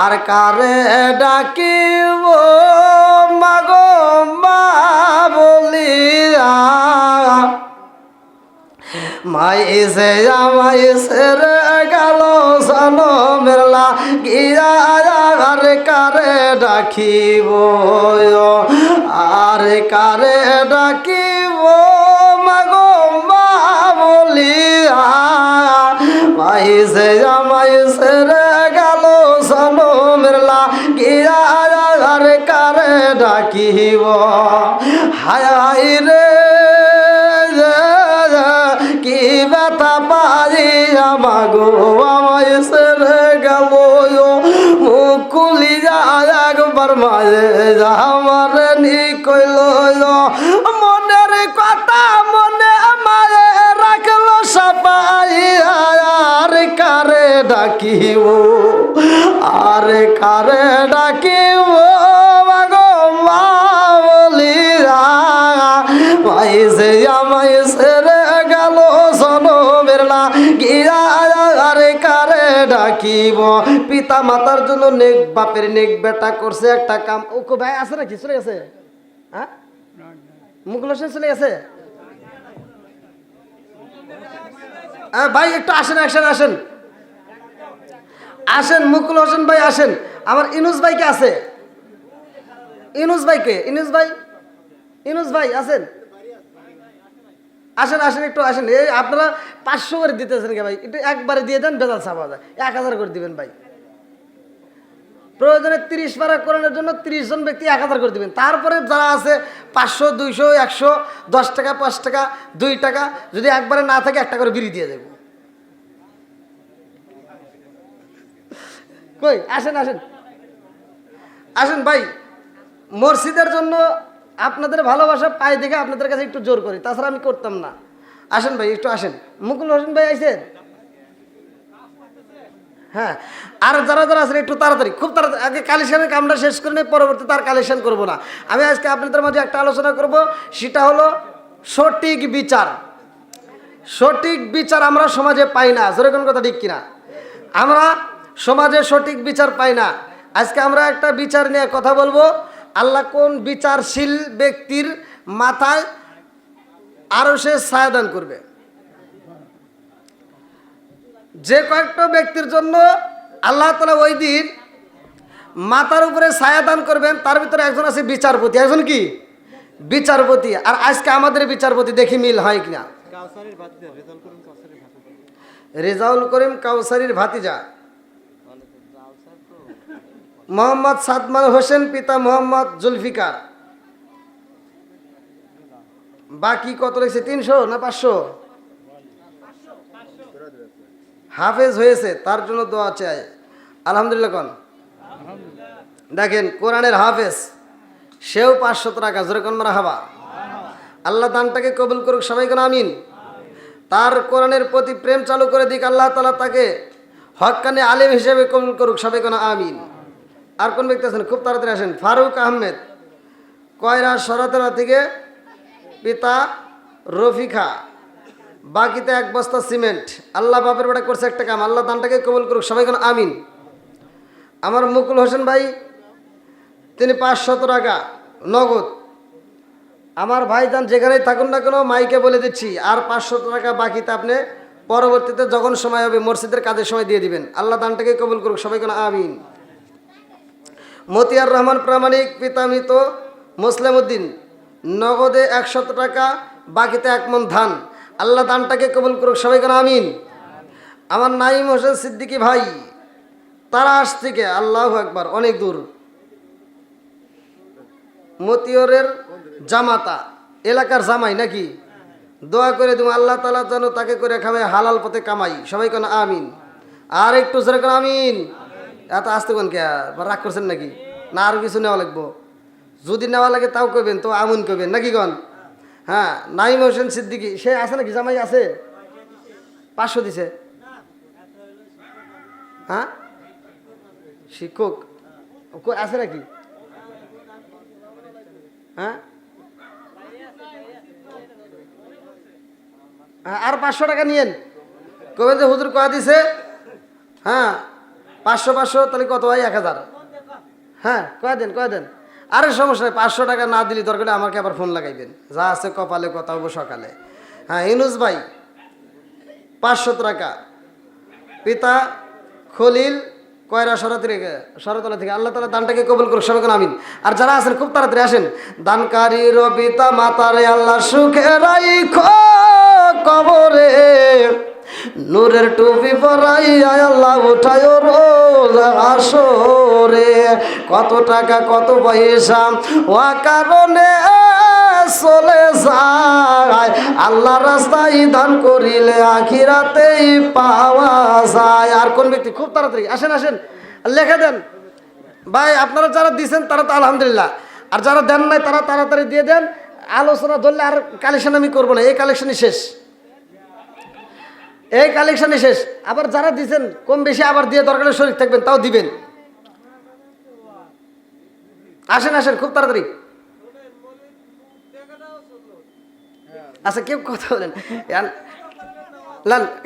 আর কারে ডাকিব মাগো মা বলিয়া মাইসে আমাইসে রে গেল সনমের লাগিয়া আর কারে ডাকিব আর কারে ডাকিব মাগো মা বলিয়া মাইসে আমাইসে রে গেল সনমের লাগিয়া আর কারে ডাকিব হায় হায় রে কি ব্যথা পাই আমাগো আমায় সেরে গেল মুখ খুলিয়া একবার মায়ে আমার নি কইল মনের কথা মনে মায়ে রাখলো সাপাই আর কারে ডাকিব আর কারে ডাকিব মাগো মা বলিয়া মাইসে আমায় সেরে গেল সনমের লাগিয়া আর কারে ডাকিব পিতা মাতার জন্য নেক বাপের নেক বেটা করছে একটা কাম ও ভাই আছে নাকি চলে গেছে হ্যাঁ মুকুল হোসেন চলে গেছে ভাই একটু আসেন আসেন আসেন আসেন মুকুল হোসেন ভাই আসেন আমার ইনুস ভাইকে আছে ইনুস ভাইকে ইনুস ভাই আছেন আসেন আসেন একটু আসেন এই আপনারা 500 করে দিতেছেন কে ভাই একটু একবারে দিয়ে দেন বেজাল ছাপা যায় 1000 করে দিবেন ভাই প্রয়োজনে 30 পারা করানোর জন্য 30 জন ব্যক্তি 1000 করে দিবেন তারপরে যারা আছে 500 200 100 10 টাকা 5 টাকা 2 টাকা যদি একবারে না থাকে 1 টাকা করে বিড়ি দিয়ে দেব কই আসেন আসেন আসেন ভাই মসজিদের জন্য আপনাদের ভালোবাসা পাই দেখে আপনাদের কাছে একটু জোর করি তাছাড়া আমি করতাম না আসেন ভাই একটু আসেন মুকুল হোসেন ভাই আইছেন হ্যাঁ আর যারা যারা আছেন একটু তাড়াতাড়ি খুব তাড়াতাড়ি আগে কালেকশনের কামটা শেষ করে নিয়ে পরবর্তীতে আর কালেকশন করবো না আমি আজকে আপনাদের মাঝে একটা আলোচনা করব সেটা হলো সঠিক বিচার সঠিক বিচার আমরা সমাজে পাই না যেরকম কথা ঠিক কিনা আমরা সমাজে সঠিক বিচার পাই না আজকে আমরা একটা বিচার নিয়ে কথা বলবো আল্লাহ কোন বিচারশীল ব্যক্তির মাথায় আরো সে ছায়া দান করবে যে কয়েকটা ব্যক্তির জন্য আল্লাহ তাআলা ওই দিন মাথার উপরে ছায়া দান করবেন তার ভিতরে একজন আছে বিচারপতি একজন কি বিচারপতি আর আজকে আমাদের বিচারপতি দেখি মিল হয় কিনা রেজাউল করিম কাউসারির ভাতিজা মোহাম্মদ সাদমান হোসেন পিতা মোহাম্মদ জুলফিকার বাকি কত লিখছে 300 না 500 হাফেজ হয়েছে তার জন্য দোয়া চাই আলহামদুলিল্লাহ কোন দেখেন কোরআনের হাফেজ সেও 500 টাকা জোরে কোন মারহাবা আল্লাহ দানটাকে কবুল করুক সবাই কোন আমিন তার কোরআনের প্রতি প্রেম চালু করে দিক আল্লাহ তাআলা তাকে হক্কানি আলেম হিসেবে কবুল করুক সবাই কোন আমিন আর কোন ব্যক্তি আছেন খুব তাড়াতাড়ি আসেন ফারুক আহমেদ কয়রা সরাতেরা থেকে পিতা রফিকা বাকিতে 1 বস্তা সিমেন্ট আল্লাহ বাপের বেটা করছে একটা কাম আল্লাহ দানটাকে কবুল করুক সবাই কোন আমিন আমার মুকুল হোসেন ভাই তিনি 500 টাকা নগদ আমার ভাইজান যেখানেই থাকুন না কেন মাইকে বলে দিচ্ছি আর 500 টাকা বাকিতে আপনি পরবর্তীতে যখন সময় হবে মসজিদের কাজের সময় দিয়ে দিবেন আল্লাহ দানটাকে কবুল করুক সবাই কোন আমিন মতিয়ার রহমান প্রামাণিক পিতা মৃত মুসলিম উদ্দিন নগদে 100 টাকা বাকিতে 1 মণ ধান আল্লাহ দানটাকে কবুল করুক সবাই কোন আমিন আমার নাইম হোসেন সিদ্দিকী ভাই তারাস থেকে আল্লাহু আকবার অনেক দূর মতিয়রের জামাতা এলাকার জামাই নাকি দোয়া করে তুমি আল্লাহ তাআলা যেন তাকে করে খাওয়ায় হালাল পথে কামাই সবাই কোন আমিন আর একটু জোরে কোন আমিন এত আসতে কোন কে রাগ করছেন নাকি না আর কিছু নেওয়া লাগবো যদি নেওয়া লাগে তাও কইবেন তো আমিন কইবেন নাকি কোন হ্যাঁ নাইম হোসেন সিদ্দিকী সে আছে নাকি জামাই আছে 500 দিছে হ্যাঁ শিক্ষক আছে নাকি হ্যাঁ আর 500 টাকা নিয়েন কবেন যে হুজুর কয়া দিছে হ্যাঁ 500 500 তাহলে কত হয়? 1000। হ্যাঁ, কয় দেন। আরে সমস্যা নেই, 500 টাকা না দিলে দরকার হলে আমাকে আবার ফোন লাগাইবেন, যা আছে কপালে কথা হবো সকালে। হ্যাঁ, ইউনুস ভাই 500 টাকা, পিতা খলিল কয়রা সরতলা থেকে। আল্লাহ তাআলা দানটাকে কবুল করুক, সবাই আমিন। আর যারা আছেন খুব তাড়াতাড়ি আসেন। দানকারীর পিতা মাতারে আল্লাহ সুখে রাইখো কবরে, নূরের টুপি পরাইয়া আল্লাহ উঠায় রোজ আসরে। কত টাকা কত পয়সা ও কারণে চলে যায়, আল্লাহ রাস্তায় দান করিলে আখিরাতেই পাওয়া যায়। আর কোন ব্যক্তি খুব তাড়াতাড়ি আসেন লেখা দেন ভাই। আপনারা যারা দিয়েছেন তারা তো আলহামদুলিল্লাহ, আর যারা দেন নাই তারা তাড়াতাড়ি দিয়ে দেন। আলোচনা ধরলে আর কালেকশন আমি করবো না, এই কালেকশনই শেষ, এই কালেকশনই শেষ। আবার যারা দিয়েছেন কম বেশি আবার দিয়ে দরকার শরীর থাকবেন তাও দিবেন। আসেন খুব তাড়াতাড়ি। আচ্ছা, কেউ কথা বলেন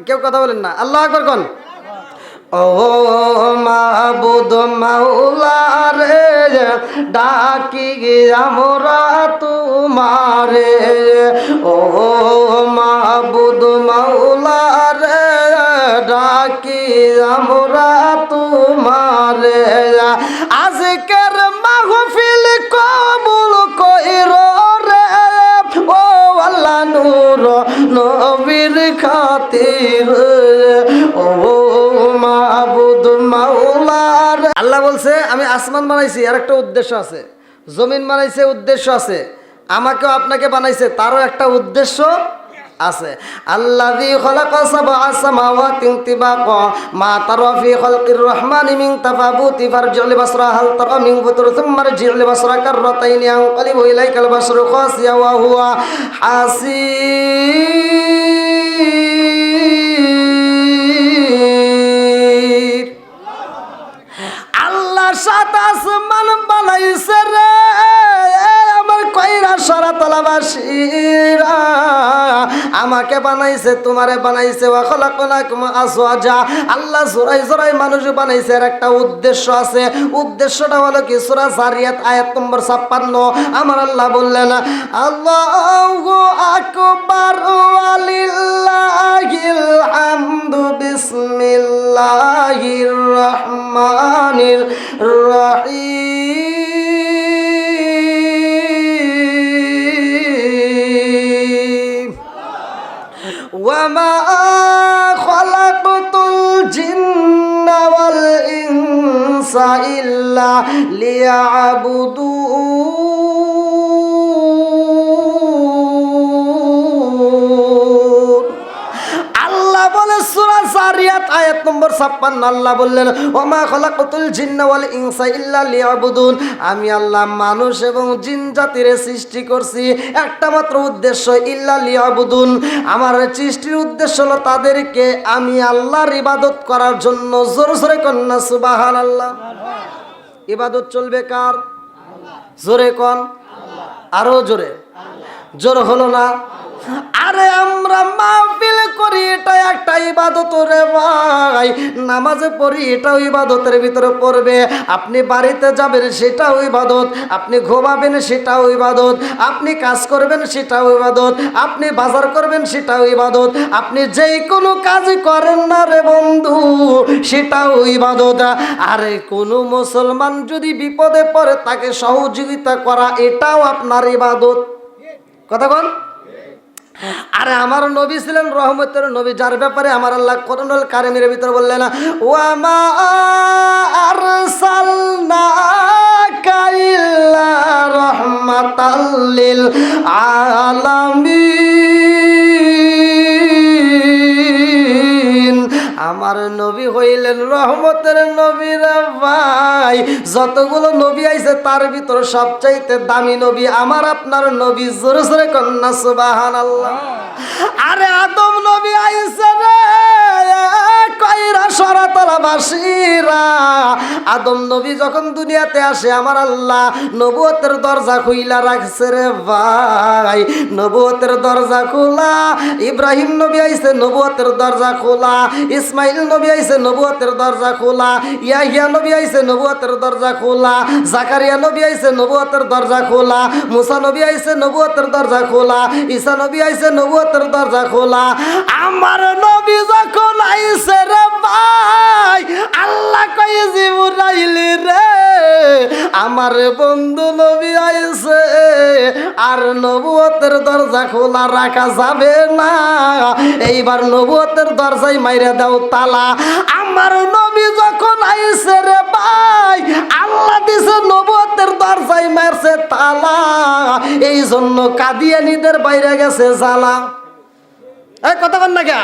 কেউ কথা বলেন না। আল্লাহু আকবার কোন। ও মাবুদ মাওলা রে, ডাকি আমরা তোমারে। ও মাবুদ মাওলা রে, ডাকি আমরা তোমারে। আজকের মাহফিল কবুল কইরো রে, ও আল্লাহ নূর নবীর খাতির। ও মাবুদ মাওলার। আল্লাহ বলছে আমি আসমান বানাইছি, আর একটা উদ্দেশ্য আছে। জমিন বানাইছে, উদ্দেশ্য আছে। আমাকেও আপনাকে বানাইছে, তারও একটা উদ্দেশ্য আছে। আল্লাযী খালাকা সাবআ সামাওয়াতিন তিবাকা মা তারা ফি খালকির রহমানি মিন তাফাবুতি ফারজি'ল বাসরা হাল তারা মিন ফুতুর সুম্মা রজি'ল বাসরা কাররাতাইনি আনকালিবু ইলাইকাল বাসরু খাসিয়া ওয়া হুয়া হাসির। আল্লাহ সাত আসমান বানাইছে রে আমার কইরা সরাতলাবাসীরা, আমাকে বানাইছে, তোমারে বানাইছে। ওয়া খালাকনাকুম আজওয়াজা, আল্লাহ জোড়ায় মানুষ বানাইছে। আর একটা উদ্দেশ্য আছে, উদ্দেশ্যটা হলো কি? সূরা জারিয়াত আয়াত নম্বর 56 আমার আল্লাহ বললেন আল্লাহু আকবার ওয়ালিল্লাহিল হামদু বিসমিল্লাহির রহমানির রহিম। ওয়ামা খালাকতুল জিন্না ওয়াল ইনসা ইল্লা লিয়াবুদুন। আল্লাহ বলে সূরা জারিয়াত আয়াত নম্বর 56 আল্লাহ বললেন ওমা খালাকতুল জিন্না ওয়াল ইনসা ইল্লা লিয়াবুদুন, আমি আল্লাহ মানুষ এবং জিন জাতির সৃষ্টি করছি একটা মাত্র উদ্দেশ্য, ইল্লা লিয়াবুদুন। আমার সৃষ্টির উদ্দেশ্য হলো তাদেরকে আমি আল্লাহর ইবাদত করার জন্য। জোরে জোরে কন্না সুবহানাল্লাহ। ইবাদত চলবে কার? জোরে কোন, আরো জোরে। জোর হলো না? আরে আমরা মাহফিল করি, এটা একটা ইবাদত রে ভাই। নামাজে পড়ি, এটাও ইবাদতের ভিতরে পড়বে। আপনি বাড়িতে যাবেন, সেটাও ইবাদত। আপনি ঘুমাবেন, সেটাও ইবাদত। আপনি কাজ করবেন, সেটাও ইবাদত। আপনি বাজার করবেন, সেটাও ইবাদত। আপনি যেই কোনো কাজ করেন না রে বন্ধু, সেটাও ইবাদত। আরে কোনো মুসলমান যদি বিপদে পড়ে তাকে সহযোগিতা করা, এটাও আপনার ইবাদত। কথা বল। আরে আমার নবী ছিলেন রহমতের নবী, যার ব্যাপারে আমার আল্লাহ কোরআনুল কারীমের ভিতরে বললেন ওয়া মা আরসালনাকা ইল্লা রাহমাতাল লিল আলামিন। আমার নবী হইলেন রহমতের নবী রে ভাই। যতগুলো নবী আইছে তার ভিতর সবচাইতে দামি নবী আমার আপনার নবী। জোরে জোরে কন্না সুবহানাল্লাহ। আরে আদম নবী আইছে রে কয়রা শরতলবাসীরা, আদম নবী যখন দুনিয়াতে আসে আমার আল্লাহ নবুয়তের দরজা খুইলা রাখছে রে ভাই, নবুয়তের দরজা খোলা। ইব্রাহিম নবী আইছে নবুয়তের দরজা খোলা, ইসমাইল নবী আইছে নবুয়তের দরজা খোলা, ইয়াহিয়া নবী আইছে নবুয়তের দরজা খোলা, জাকারিয়া নবী আইছে নবুয়তের দরজা খোলা, মুসা নবী আইছে নবুয়তের দরজা খোলা, ঈসা নবী আইছে নবুয়তের দরজা খোলা। আমার নবী যখন আইছে রে ভাই, আল্লাহ কয় জিবরাইল রে আমার বন্ধু নবী আইছে, আর নবুয়তের দরজা খোলা রাখা যাবে না, এইবার নবুয়তের দরজায় মাইরা দাও তালা। আমার নবী যখন আইছে রে ভাই, আল্লাহ দিছে নবুয়তের দরজায় মারছে তালা, এই জন্য কাদিয়ানীদের বাইরে গেছে জ্বালা। এই কথা বল না কে?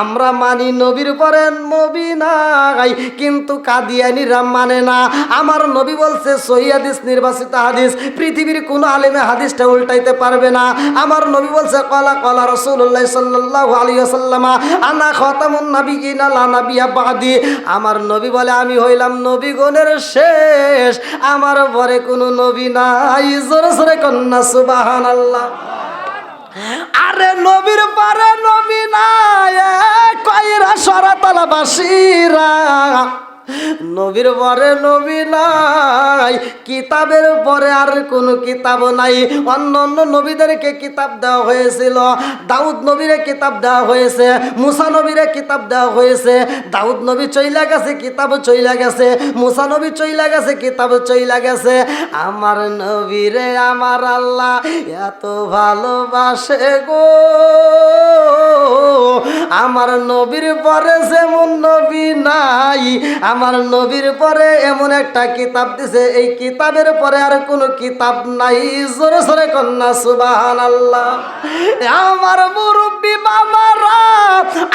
আমরা মানি নবীর পরে নবী নাই, কিন্তু কাদিয়ানীরা মানে না। আমার নবী বলছে সহিহ হাদিস, নির্বাচিত হাদিস, পৃথিবীর কোন আলেমে হাদিসটা উল্টাইতে পারবে না। আমার নবী বলছে ক্বালা ক্বালা রাসূলুল্লাহ সাল্লাল্লাহু আলাইহি ওয়াসাল্লাম আনা খাতামুন নাবিয়িনা লা নাবিয়্যা বাদি। আমার নবী বলে আমি হইলাম নবীগণের শেষ, আমার পরে কোনো নবী নাই। জোরে জোরে কন্না সুবহানাল্লাহ। আরে নবীর পরে নবী নাই কয়রা শরতলবাসীরা, নবীর পরে নবী নাই, কিতাবের পরে আর কোনো কিতাব নাই। অন্য অন্য নবীদেরকে কিতাব দেওয়া হয়েছিল, দাউদ নবীরে কিতাব দেওয়া হয়েছে, মুসা নবীরে কিতাব দেওয়া হয়েছে। দাউদ নবী চইলা গেছে, কিতাব চইলা গেছে, মুসা নবী চইলা গেছে, কিতাব চইলা গেছে। আমার নবীরে আমার আল্লাহ এত ভালোবাসে গো, আমার নবীর পরে যেমন নবী নাই, আমার নবীর পরে এমন একটা কিতাব দিছে, এই কিতাবের পরে আর কোনো কিতাব নাই। জোরে জোরে কন্না সুবহানাল্লাহ। আমার মুরব্বী বাবারা,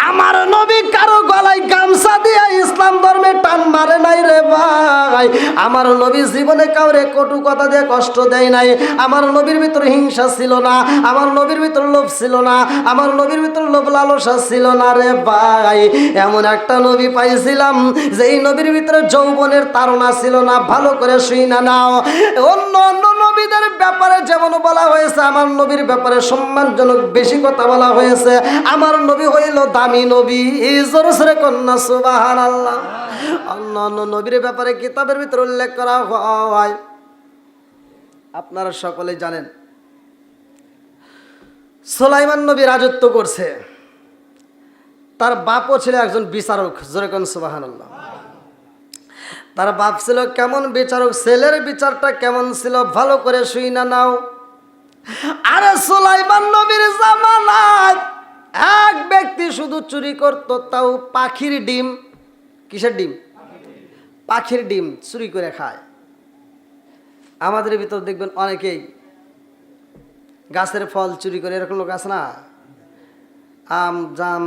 আমার নবী কারো গলায় গামছা দিয়া ইসলাম ধর্মে টান মারে নাই রে ভাই। আমার নবী জীবনে কাউরে কটু কথা দিয়ে কষ্ট দেয় নাই। আমার নবীর ভিতরে হিংসা ছিল না, আমার নবীর ভিতরে লোভ ছিল না, আমার নবীর ভিতরে লোভ লালসা ছিল না রে ভাই। এমন একটা নবী পাইছিলাম যেই নবীর ভিতরে যৌবনের তাড়না ছিল না। ভালো করে শুইনা নাও, অন্য অন্য নবীদের ব্যাপারে যেমন বলা হয়েছে, আমার নবীর ব্যাপারে সম্মানজনক বেশি কথা বলা হয়েছে। আমার নবী হইল দামি নবী। জোরে জোরে কন্না সুবহানাল্লাহ। অন্য অন্য নবীর ব্যাপারে কিতাবের ভিতরে উল্লেখ করা হয়, আপনারা সকলে জানেন। সুলাইমান নবী রাজত্ব করছে, তার বাপও ছিল একজন বিচারক। জোরে কোন সুবহানাল্লাহ। তার বাপ ছিল কেমন বিচারক, ছেলের বিচারটা কেমন ছিল ভালো করে শুইনা নাও। আরে সুলাইমান নবীর জামানায় এক ব্যক্তি শুধু চুরি করত, তাও পাখির ডিম। কিসের ডিম? পাখির ডিম চুরি করে খায়। আমাদের ভিতর দেখবেন অনেকেই গাছের ফল চুরি করে, এরকম লোক আছে না? আম, জাম,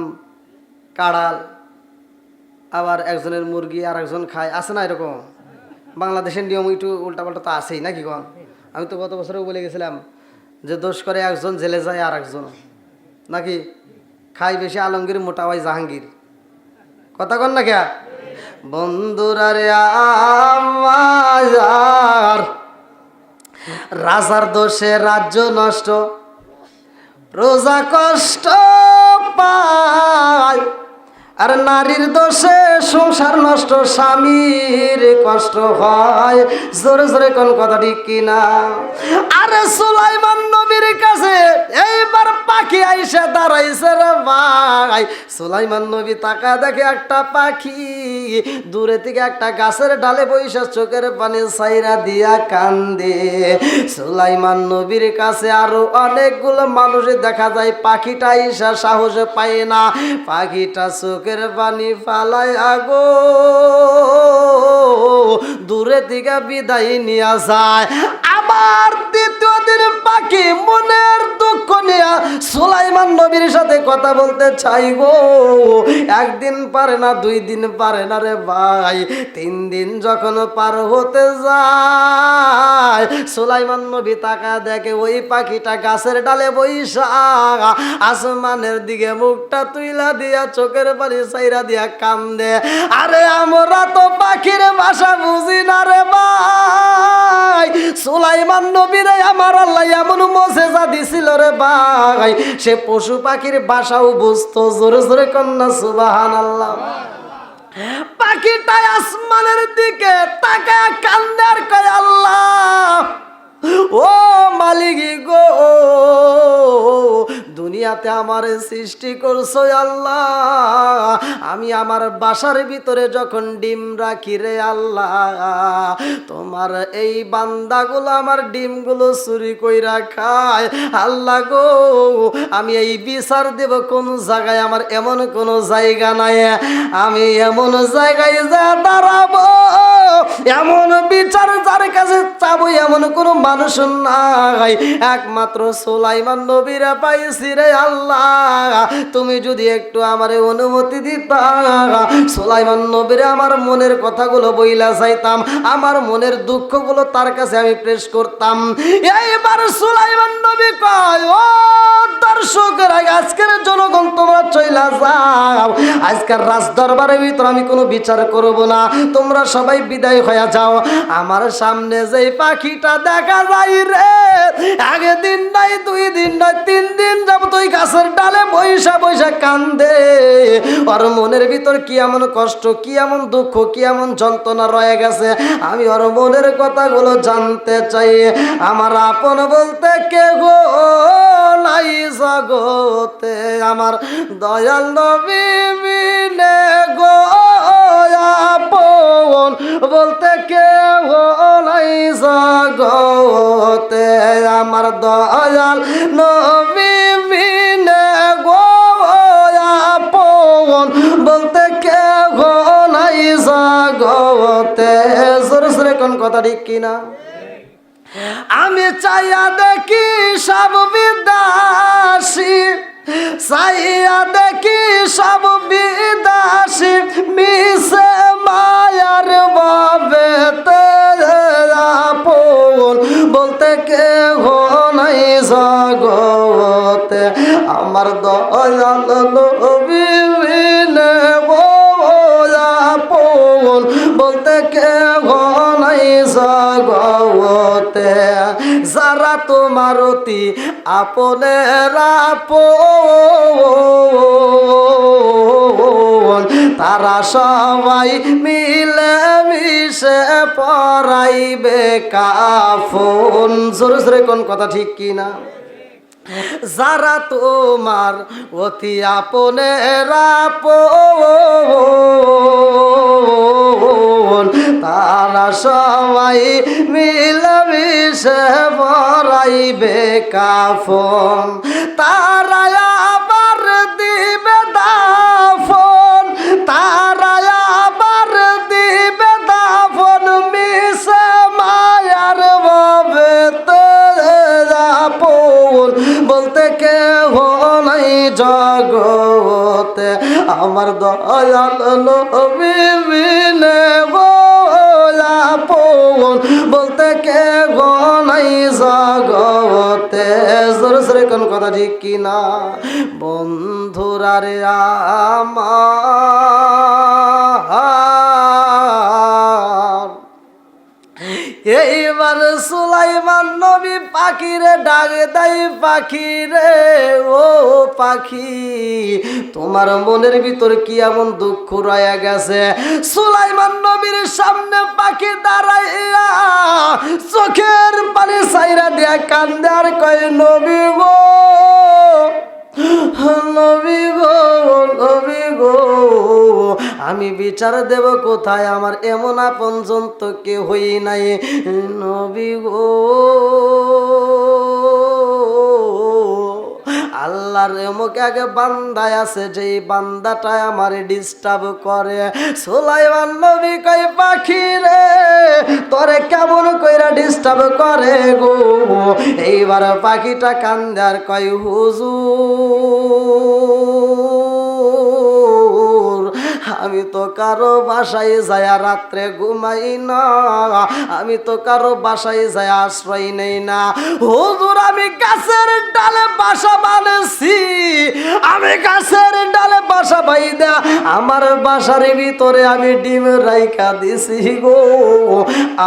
কাঁড়াল, আবার একজনের মুরগি আর একজন খায়, আছে না এরকম? বাংলাদেশের নিয়ম একটু উল্টাপাল্টা তো আছেই নাকি কন? আমি তো গত বছরেও বলে গেছিলাম যে দোষ করে একজন জেলে যায় আর একজন নাকি খাই বেশি আলমগীর, মোটা হয় জাহাঙ্গীর। কথা কন না কে বন্ধুরা রে? আমার রাজার দোষে রাজ্য নষ্ট, প্রজা কষ্ট পায়, আর নারীর দোষে সংসার নষ্ট, স্বামীর কষ্ট হয়। জোরে জোরে কোন কথা ঠিক কিনা? আরে সুলাইমান নবীর কাছে এইবার পাখি আইসা দাঁড়াইছে রে ভাই। সুলাইমান নবী তাকা দেখে একটা পাখি দূরে থেকে একটা গাছের ডালে বইসা চোখের পানি ছাইরা দিয়া কান্দে। সুলাইমান নবীর কাছে আরো অনেকগুলো মানুষ দেখা যায়, পাখিটা আইসা সাহস পায় না, পাখিটা চোখের পানি ফালাই আগো দূরে থেকে বিদায় নিয়ে যায়। আবার দ্বিতীয় দিন পাখি মনের দুঃখ দুঃখ নিয়ে সুলাইমান নবীর সাথে কথা বলতে চাই গো। একদিন পারে না, 2 দিন পারে না রে ভাই, 3 দিন যখন পার হতে যায় সুলাইমান নবী তাকা দেখে ওই পাখিটা গাছের ডালে বইসা আসমানের দিকে মুখটা তুইলা দিয়া চোখের পানি সাইরা দিয়া কান্দে। আরে আমরা তো পাখির ভাষা বুঝি না রে ভাই, সুলাইমান নবীরে আমার আল্লাহ এমন মোজেজা দিছিল রে ভাই, সে পশু পাখির ভাষাও বুঝতো। জোরে জোরে কন্যা সুবহানাল্লাহ। পাখিটা আসমানের দিকে তাকায় কান্দে আর কয় আল্লাহ ও মালিক গো, দুনিয়াতে আমার সৃষ্টি করছো আল্লাহ, আমি আমার বাসার ভিতরে যখন ডিম রাখি রে আল্লাহ, তোমার এই বান্দাগুলো আমার ডিমগুলো চুরি কইরা খায়। আল্লাহ গো, আমি এই বিচার দেব কোন জায়গায়? আমার এমন কোন জায়গা নাই, আমি এমন জায়গায় যা দাঁড়াবো, এমন বিচার যার কাছে চাবো এমন কোন মানুষ নাই, একমাত্র সুলাইমান নবীরে পাইছি রে আল্লাহ। তুমি যদি একটু আমারে অনুমতি দিতা, সুলাইমান নবীরে আমার মনের কথাগুলো বইলা যাইতাম, আমার মনের দুঃখগুলো তার কাছে আমি পেশ করতাম। এইবার সুলাইমান নবী কয় ও দর্শকেরা, আজকের জনগণ তোমরা চইলা যাও, আজকের রাজ দরবারের ভিতর আমি কোনো বিচার করব না, তোমরা সবাই বিদায় হয়ে যাও। আমার সামনে যে পাখিটা দেখা যায় রে, আগে দিন নাই, 2 দিন নাই, 3 দিন যাব তুই গাছের ডালে বৈশা বৈশা কান্দে, ওর মনের ভিতর কি এমন কষ্ট, কি এমন দুঃখ, কি এমন যন্ত্রণা রয়ে গেছে, আমি ওর মনের কথাগুলো জানতে চাই। আমার আপন বলতে কে গো নাই জগতে, আমার দয়াল নবী বিনে গো আপন বলতে কেউ নাই জগতে, আমার দয়াল নবী বিনে গো আপন বলতে কেউ নাই জগতে। জোরে জোরে কোন কথা ঠিক কিনা? আমি চাইয়া দেখি সব বিদাসী, চাইয়া দেখি সব বিদাসী, মিশে মায়ার বাবে আপন বলতে কেউ নাই জগতে, আমার দয়াল নবী বিনে গো আপন বলতে কেউ নাই জগতে। যারা তোমার অতি আপনের আপন, তারা সবাই মিলে মিশে পরাইবে কাফন। জোরে জোরে কোন কথা ঠিক কিনা? যারা তোমার অতি আপনের আপন, তারা সবাই মিলেমিশে পরাইবে কাফন, তারা আবার দিবে দাফন, তারা আবার দিবে দাফন, মিশে মায়ার বাবে আপন বলতে কেউ নাই জগতে, আমার দয়াল নবী বিনে গো আপন বলতে কেউ নাই জগতে। জোরে জোরে কোন কথা ঠিক কিনা? বন্ধুরা রে আমার, এইবার সুলাইমান নবী পাখিরে ডাকে দেয়, পাখি রে ও পাখি, তোমার মনের ভিতর কি এমন দুঃখ রয়ে গেছে? সুলাইমান নবীর সামনে পাখি দাঁড়াইয়া চোখের পানি সাইরা দিয়া কান্দে আর কয় নবী গো, নবী গো, নবী গো, আমি বিচার দেব কোথায়? আমার এমন আপনজন তো কেউ হই নাই, নবী গো। আল্লাহর এমক আগে বান্দায় আছে, যেই বান্দাটায় আমার ডিস্টার্ব করে। সুলাইমান নবী কয় পাখি রে, তোরে কেমন কইরা ডিস্টার্ব করে গো। এইবার পাখিটা কান্দে আর কয় হুজুর আমি তো কারো বাসায় যায় রাত্রে ঘুমাই না, আমি তো কারো বাসায় যায় আশ্রয় নেই না। হুজুর আমি গাছের ডালে বাসা বানাইছি, আমি গাছের ডালে বাসা বাইদা আমার বাসার ভিতরে আমি ডিম রাইখা দিছি গো।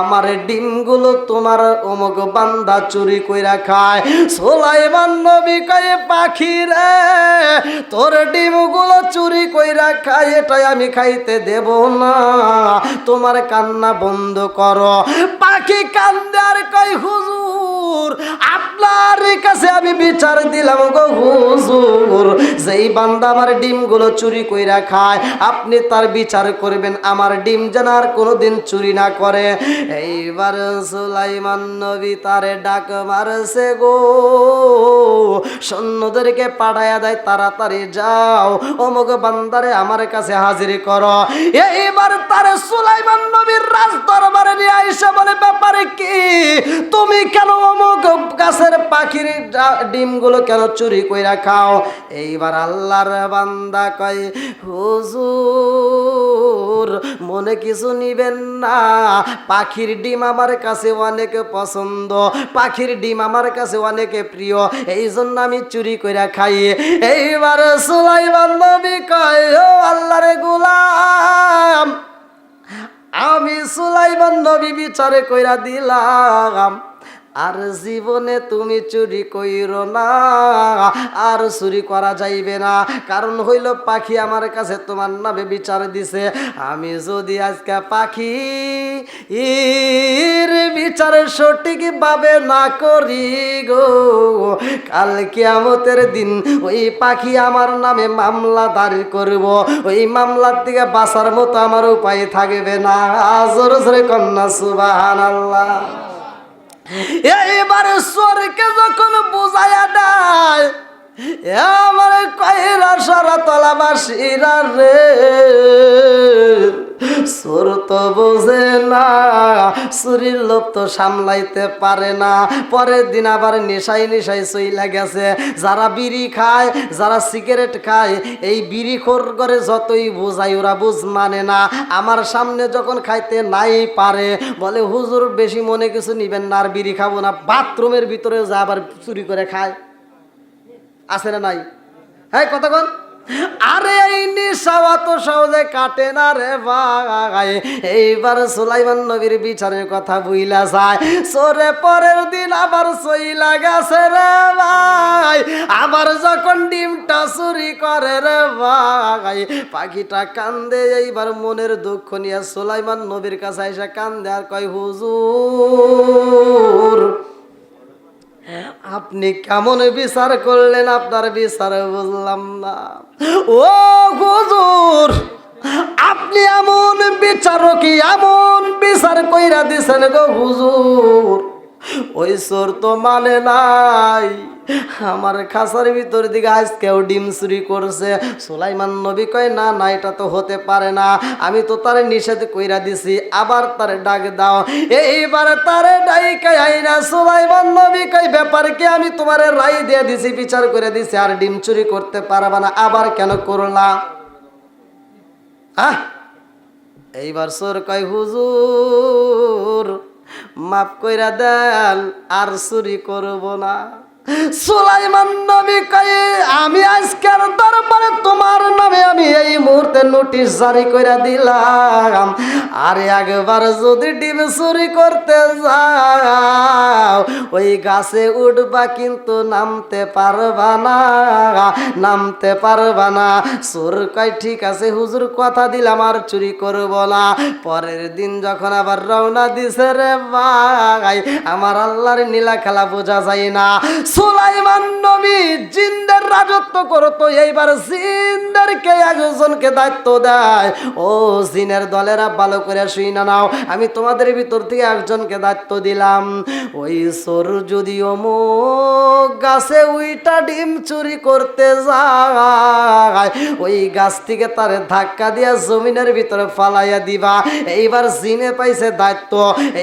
আমার ডিমগুলো তোমার অমুক বান্দা চুরি কইরা খায়। সুলাইমান নবী কয় পাখি রে তোর ডিমগুলো চুরি কইরা খায়, এটাই আমি খাইতে দেব না, তোমার কান্না বন্ধ করো। পাখি কান্দে আর কয় হুজুর আপনার কাছে আমি বিচার দিলাম গো হুজুর, যেই বান্দা আমার ডিমগুলো চুরি কইরা খায় আপনি তার বিচার করবেন, আমার ডিম যেন আর কোনোদিন চুরি না করে। এইবার সুলাইমান নবী তারে ডাক মারছে গো, সৈন্যদেরকে পাঠাইয়া দেয় তাড়াতাড়ি যাও অমুক বান্দারে আমার কাছে হাজির করো। এইবার তারে সুলাইমান নবীর রাজ দরবারে নিয়ে আইসা বলে ব্যাপারে কি, তুমি কেন অমুক গাছের পাখির ডিমগুলো কেন চুরি কইরা খাও? এইবার আল্লাহর বান্দা কয় হুজুর মনে কিছু নিবেন না, পাখির ডিম আমার কাছে অনেক পছন্দ, পাখির ডিম আমার কাছে অনেক প্রিয়, এই জন্য আমি চুরি কইরা খাই। এইবার সুলাইমান নবী কয় ও আল্লাহর গোলাম আমি সুলাইমান নবী বিচারে কইরা দিলাম আর জীবনে তুমি চুরি কইরো না, আর চুরি করা যাইবে না, কারণ হইল পাখি আমার কাছে তোমার নামে বিচার দিছে। আমি যদি আজকে পাখি এর বিচার সঠিকভাবে না করি গো, কাল কিয়ামতের দিন ওই পাখি আমার নামে মামলা দাঁড়ি করব, ওই মামলার থেকে বাঁচার মতো আমার উপায় থাকবে না। জোরে জোরে কন্যা সুবহানাল্লাহ। এইবারে চোরকে যখন বুঝাইয়া দেয় আমার কয়রা সারা তলাবাসীরা রে, চোর তো বোঝে না, চুরির লোভ তো সামলাইতে পারে না, পরের দিন আবার নেশাই চইলা গেছে। যারা বিড়ি খায় যারা সিগারেট খায় এই বিড়ি খোর করে যতই বোঝাই ওরা বুঝ মানে না, আমার সামনে যখন খাইতে নাই পারে বলে হুজুর বেশি মনে কিছু নিবেন না আর বিড়ি খাবো না, বাথরুমের ভিতরে যা আবার চুরি করে খায়, আছে না নাই? হ্যাঁ কতক্ষণ আরে এই নিশাওয়া তো সহজে কাটে না রে ভাই। এইবার সুলাইমান নবীর বিচারের কথা বুইলা যায়, সোরে পরের দিন আবার চইলা গেছে রে ভাই, আবার যখন ডিমটা চুরি করে রে ভাই পাখিটা কান্দে। এইবার মনের দুঃখ নিয়ে সুলাইমান নবীর কাছে এসে কান্দে আর কয় হুজুর আপনি কেমন বিচার করলেন, আপনার বিচার বুঝলাম না। ও হুজুর আপনি এমন বিচারক কি এমন বিচার কইরা দিছেন গো হুজুর, ওই চোর তো মানে নাই, আমার খাসার ভিতর দিকে আজকেও ডিম চুরি করছে। সুলাইমান নবী কয় না না এটা তো হতে পারে না, আমি তো তারে নিষেধ কইরা দিছি, আবার তারে ডাক দাও। এইবার তারে ডাইকে আইনা সুলাইমান নবী কয় ব্যাপার কি, আমি তোমারে রায় দিয়ে দিছি, বিচার করে দিছি, আর ডিম চুরি করতে পারবা না, আবার কেন করলা? এইবার চোর কয় হুজুর মাফ কইরা দেন আর চুরি করব না। সুলাইমান নবী কয় আমি আজকের দরবারে তোমার নামে আমি এই মুহূর্তে নোটিশ জারি করে দিলাম, আর একবার যদি ডিম চুরি করতে যাও ওই গাছে উঠবা কিন্তু নামতে পারবা না, নামতে পারবা না। চোর কয় ঠিক আছে হুজুর কথা দিলাম আর চুরি করব না। পরের দিন যখন আবার রওনা দিছে রে ভাই আমার আল্লাহর নীলা খেলা বোঝা যায় না। সুলাইমান নবী জিনদের রাজত্ব করতো, এইবার জিনদেরকে একজনকে দায়িত্ব দেয়, ও জিনের দলেরা ভালো করে শুইনা নাও, আমি তোমাদের ভিতর থেকে একজনকে দায়িত্ব দিলাম। ওই চোর যদি অমুক গাছে উইটা ডিম চুরি করতে যায়, ওই গাছ থেকে তার ধাক্কা দিয়া জমিনের ভিতরে ফালাইয়া দিবা। এইবার জিনে পাইছে দায়িত্ব,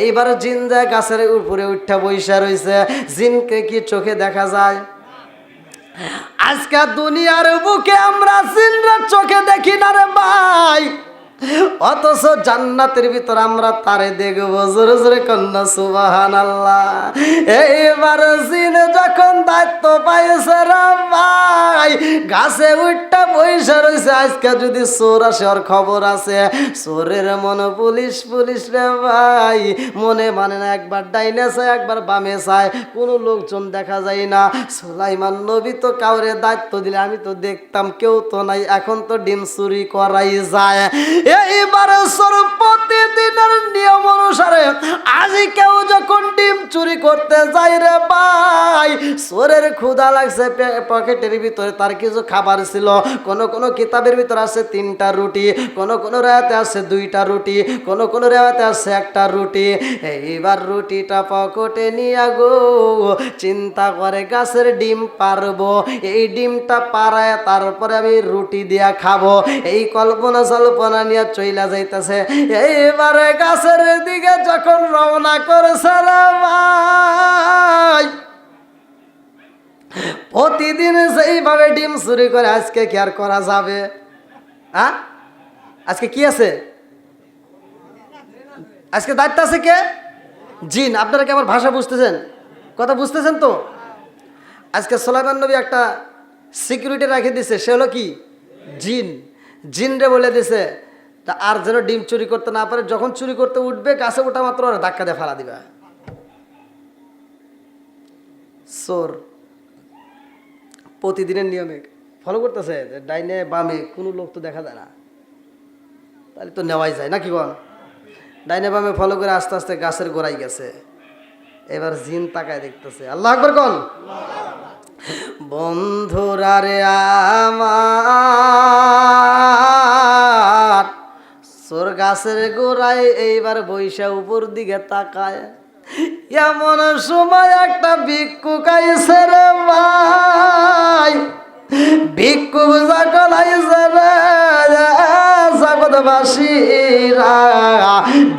এইবার জিন যায় গাছের উপরে উঠা বইসা রইছে। জিনকে কি চোখে দেখা যায়? আজকে দুনিয়ার বুকে আমরা জিনরা চোখে দেখি না রে ভাই, অথচ জান্নাতের ভিতর আমরা তারে দেখবো। জোরে জোরে কন্যা সুবহানাল্লাহ। এইবার জিন যখন দায়িত্ব পাইছে রে ভাই, গাছে উঠটা বইসা রয়েছে। আজকে যদি চোর আসে, ওর খবর আছে। চোরের মনে পুলিশ পুলিশ রে ভাই, মনে মানে না, একবার ডাইনে চায় একবার বামে চায়, কোনো লোকজন দেখা যায় না। সুলাইমান নবী তো কাউরে দায়িত্ব দিলে আমি তো দেখতাম কেউ তো নাই, এখন তো ডিম চুরি করাই যায়। এইবার চোর প্রতিদিনের নিয়ম অনুসারে আজি কেউ যখন ডিম চুরি করতে যায় রে ভাই, চোরের ক্ষুধা লাগছে, পকেটের ভিতরে তার কিছু খাবার ছিল। কোন কোন কিতাবের ভিতরে আছে 3টা রুটি, কোন কোন রাতে আছে 2টা রুটি, কোন কোন রাতে আছে 1টা রুটি। এইবার রুটিটা পকেটে নিয়ে গো চিন্তা করে গাছের ডিম পারবো, এই ডিমটা পারায় তারপরে আমি রুটি দিয়া খাবো, এই কল্পনা জল্পনা নিয়ে চইলা যাইতেছে। এইবারে গাছের দিকে যখন রওনা করেছে রে ভাই, প্রতিদিন সেইভাবে ডিম চুরি করে, আজকে কি আর করা যাবে? হ্যাঁ, আজকে কি আছে? আজকে দায়িত্ব আছে কে? জিন। আপনারা কি আমার ভাষা বুঝতেছেন? কথা বুঝতেছেন তো? আজকে সুলাইমান নবী একটা সিকিউরিটি রেখে দিছে, সে হলো কি? জিন। জিনরে বলে দিছে তা আর যেন ডিম চুরি করতে না পারে, যখন চুরি করতে উঠবে গাছে ওঠা মাত্র ওরা ধাক্কা দিয়ে ফেলা দিবা। চোর প্রতিদিনের নিয়মে ফলো করতেছে, ডাইনে বামে কোনো লোক তো দেখা যায় না, তাহলে তো নেওয়াই যায় নাকি বল? ডাইনে বামে ফলো করে আস্তে আস্তে গাছের গোড়ায় গেছে। এবার জিন তাকায় দেখতেছে। আল্লাহু আকবার কোন? বন্ধুরা রে আমার, চোর গাছের গোড়ায় এইবার বৈশা উপর দিকে তাকায়। এমন সময় একটা ভিক্ষুক আইছে রে ভাই, ভিক্ষুক যখন আইছে রে জগৎবাসীরা,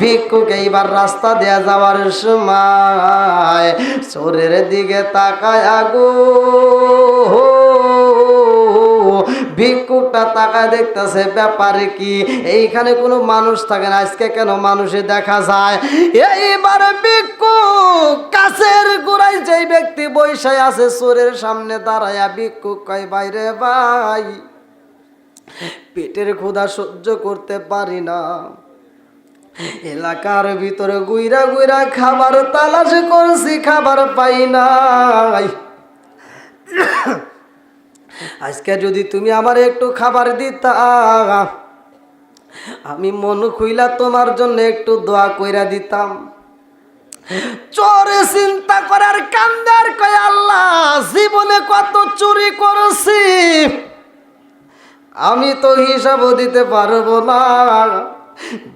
ভিক্ষুক এইবার রাস্তা দেয়া যাওয়ার সময় চোরের দিকে তাকায় আগো, ভিক্ষুকটা তাকায় দেখতেছে ব্যাপারে কি, এইখানে কোনো মানুষ থাকে না, আজকে কেন মানুষে দেখা যায়। এইবার ভিক্ষুক কাছের গোড়ায় যেই ব্যক্তি বৈশায় আছে চোরের সামনে দাঁড়ায়া ভিক্ষুক কয়, বাইরে ভাই পেটের ক্ষুধা সহ্য করতে পারি না, এলাকার ভিতরে গুইরা গুইরা খাবার তালাশ করছি, খাবার পাই নাই, আজকে যদি তুমি আমার একটু খাবার দিতা, আমি মন খুইলা তোমার জন্য একটু দোয়া কইরা দিতাম। চোরে চিন্তা করার কান্দার কয়, আল্লাহ জীবনে কত চুরি করেছি, আমি তো হিসাবও দিতে পারবো না।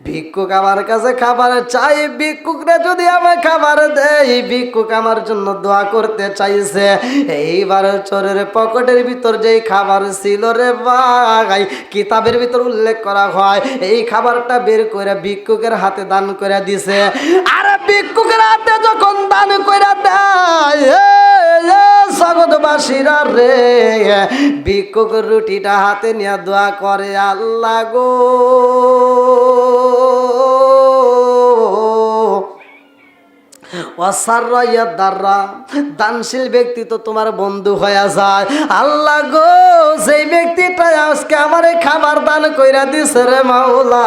ভিক্ষুক আমার কাছে খাবার চাই, ভিক্ষুকরা যদি আমার খাবার দেয়, ভিক্ষুক আমার জন্য দোয়া করতে চাইছে। এইবার চোরের পকেটের ভিতর যেই খাবার ছিল রে ভাই, কিতাবের ভিতর উল্লেখ করা হয় এই খাবারটা বের করে ভিক্ষুকের হাতে দান করে দিছে। আর ভিক্ষুকের হাতে যখন দান করে দেয়, জগৎবাসীরা রে, ভিক্ষুক রুটিটা হাতে নিয়ে দোয়া করে, আল্লাহ গো দানশীল ব্যক্তি তো তোমার বন্ধু হয়ে যায়। আল্লাহ গো সেই ব্যক্তিটা আজকে আমারে খাবার দান কইরা দিছে রে মাওলা,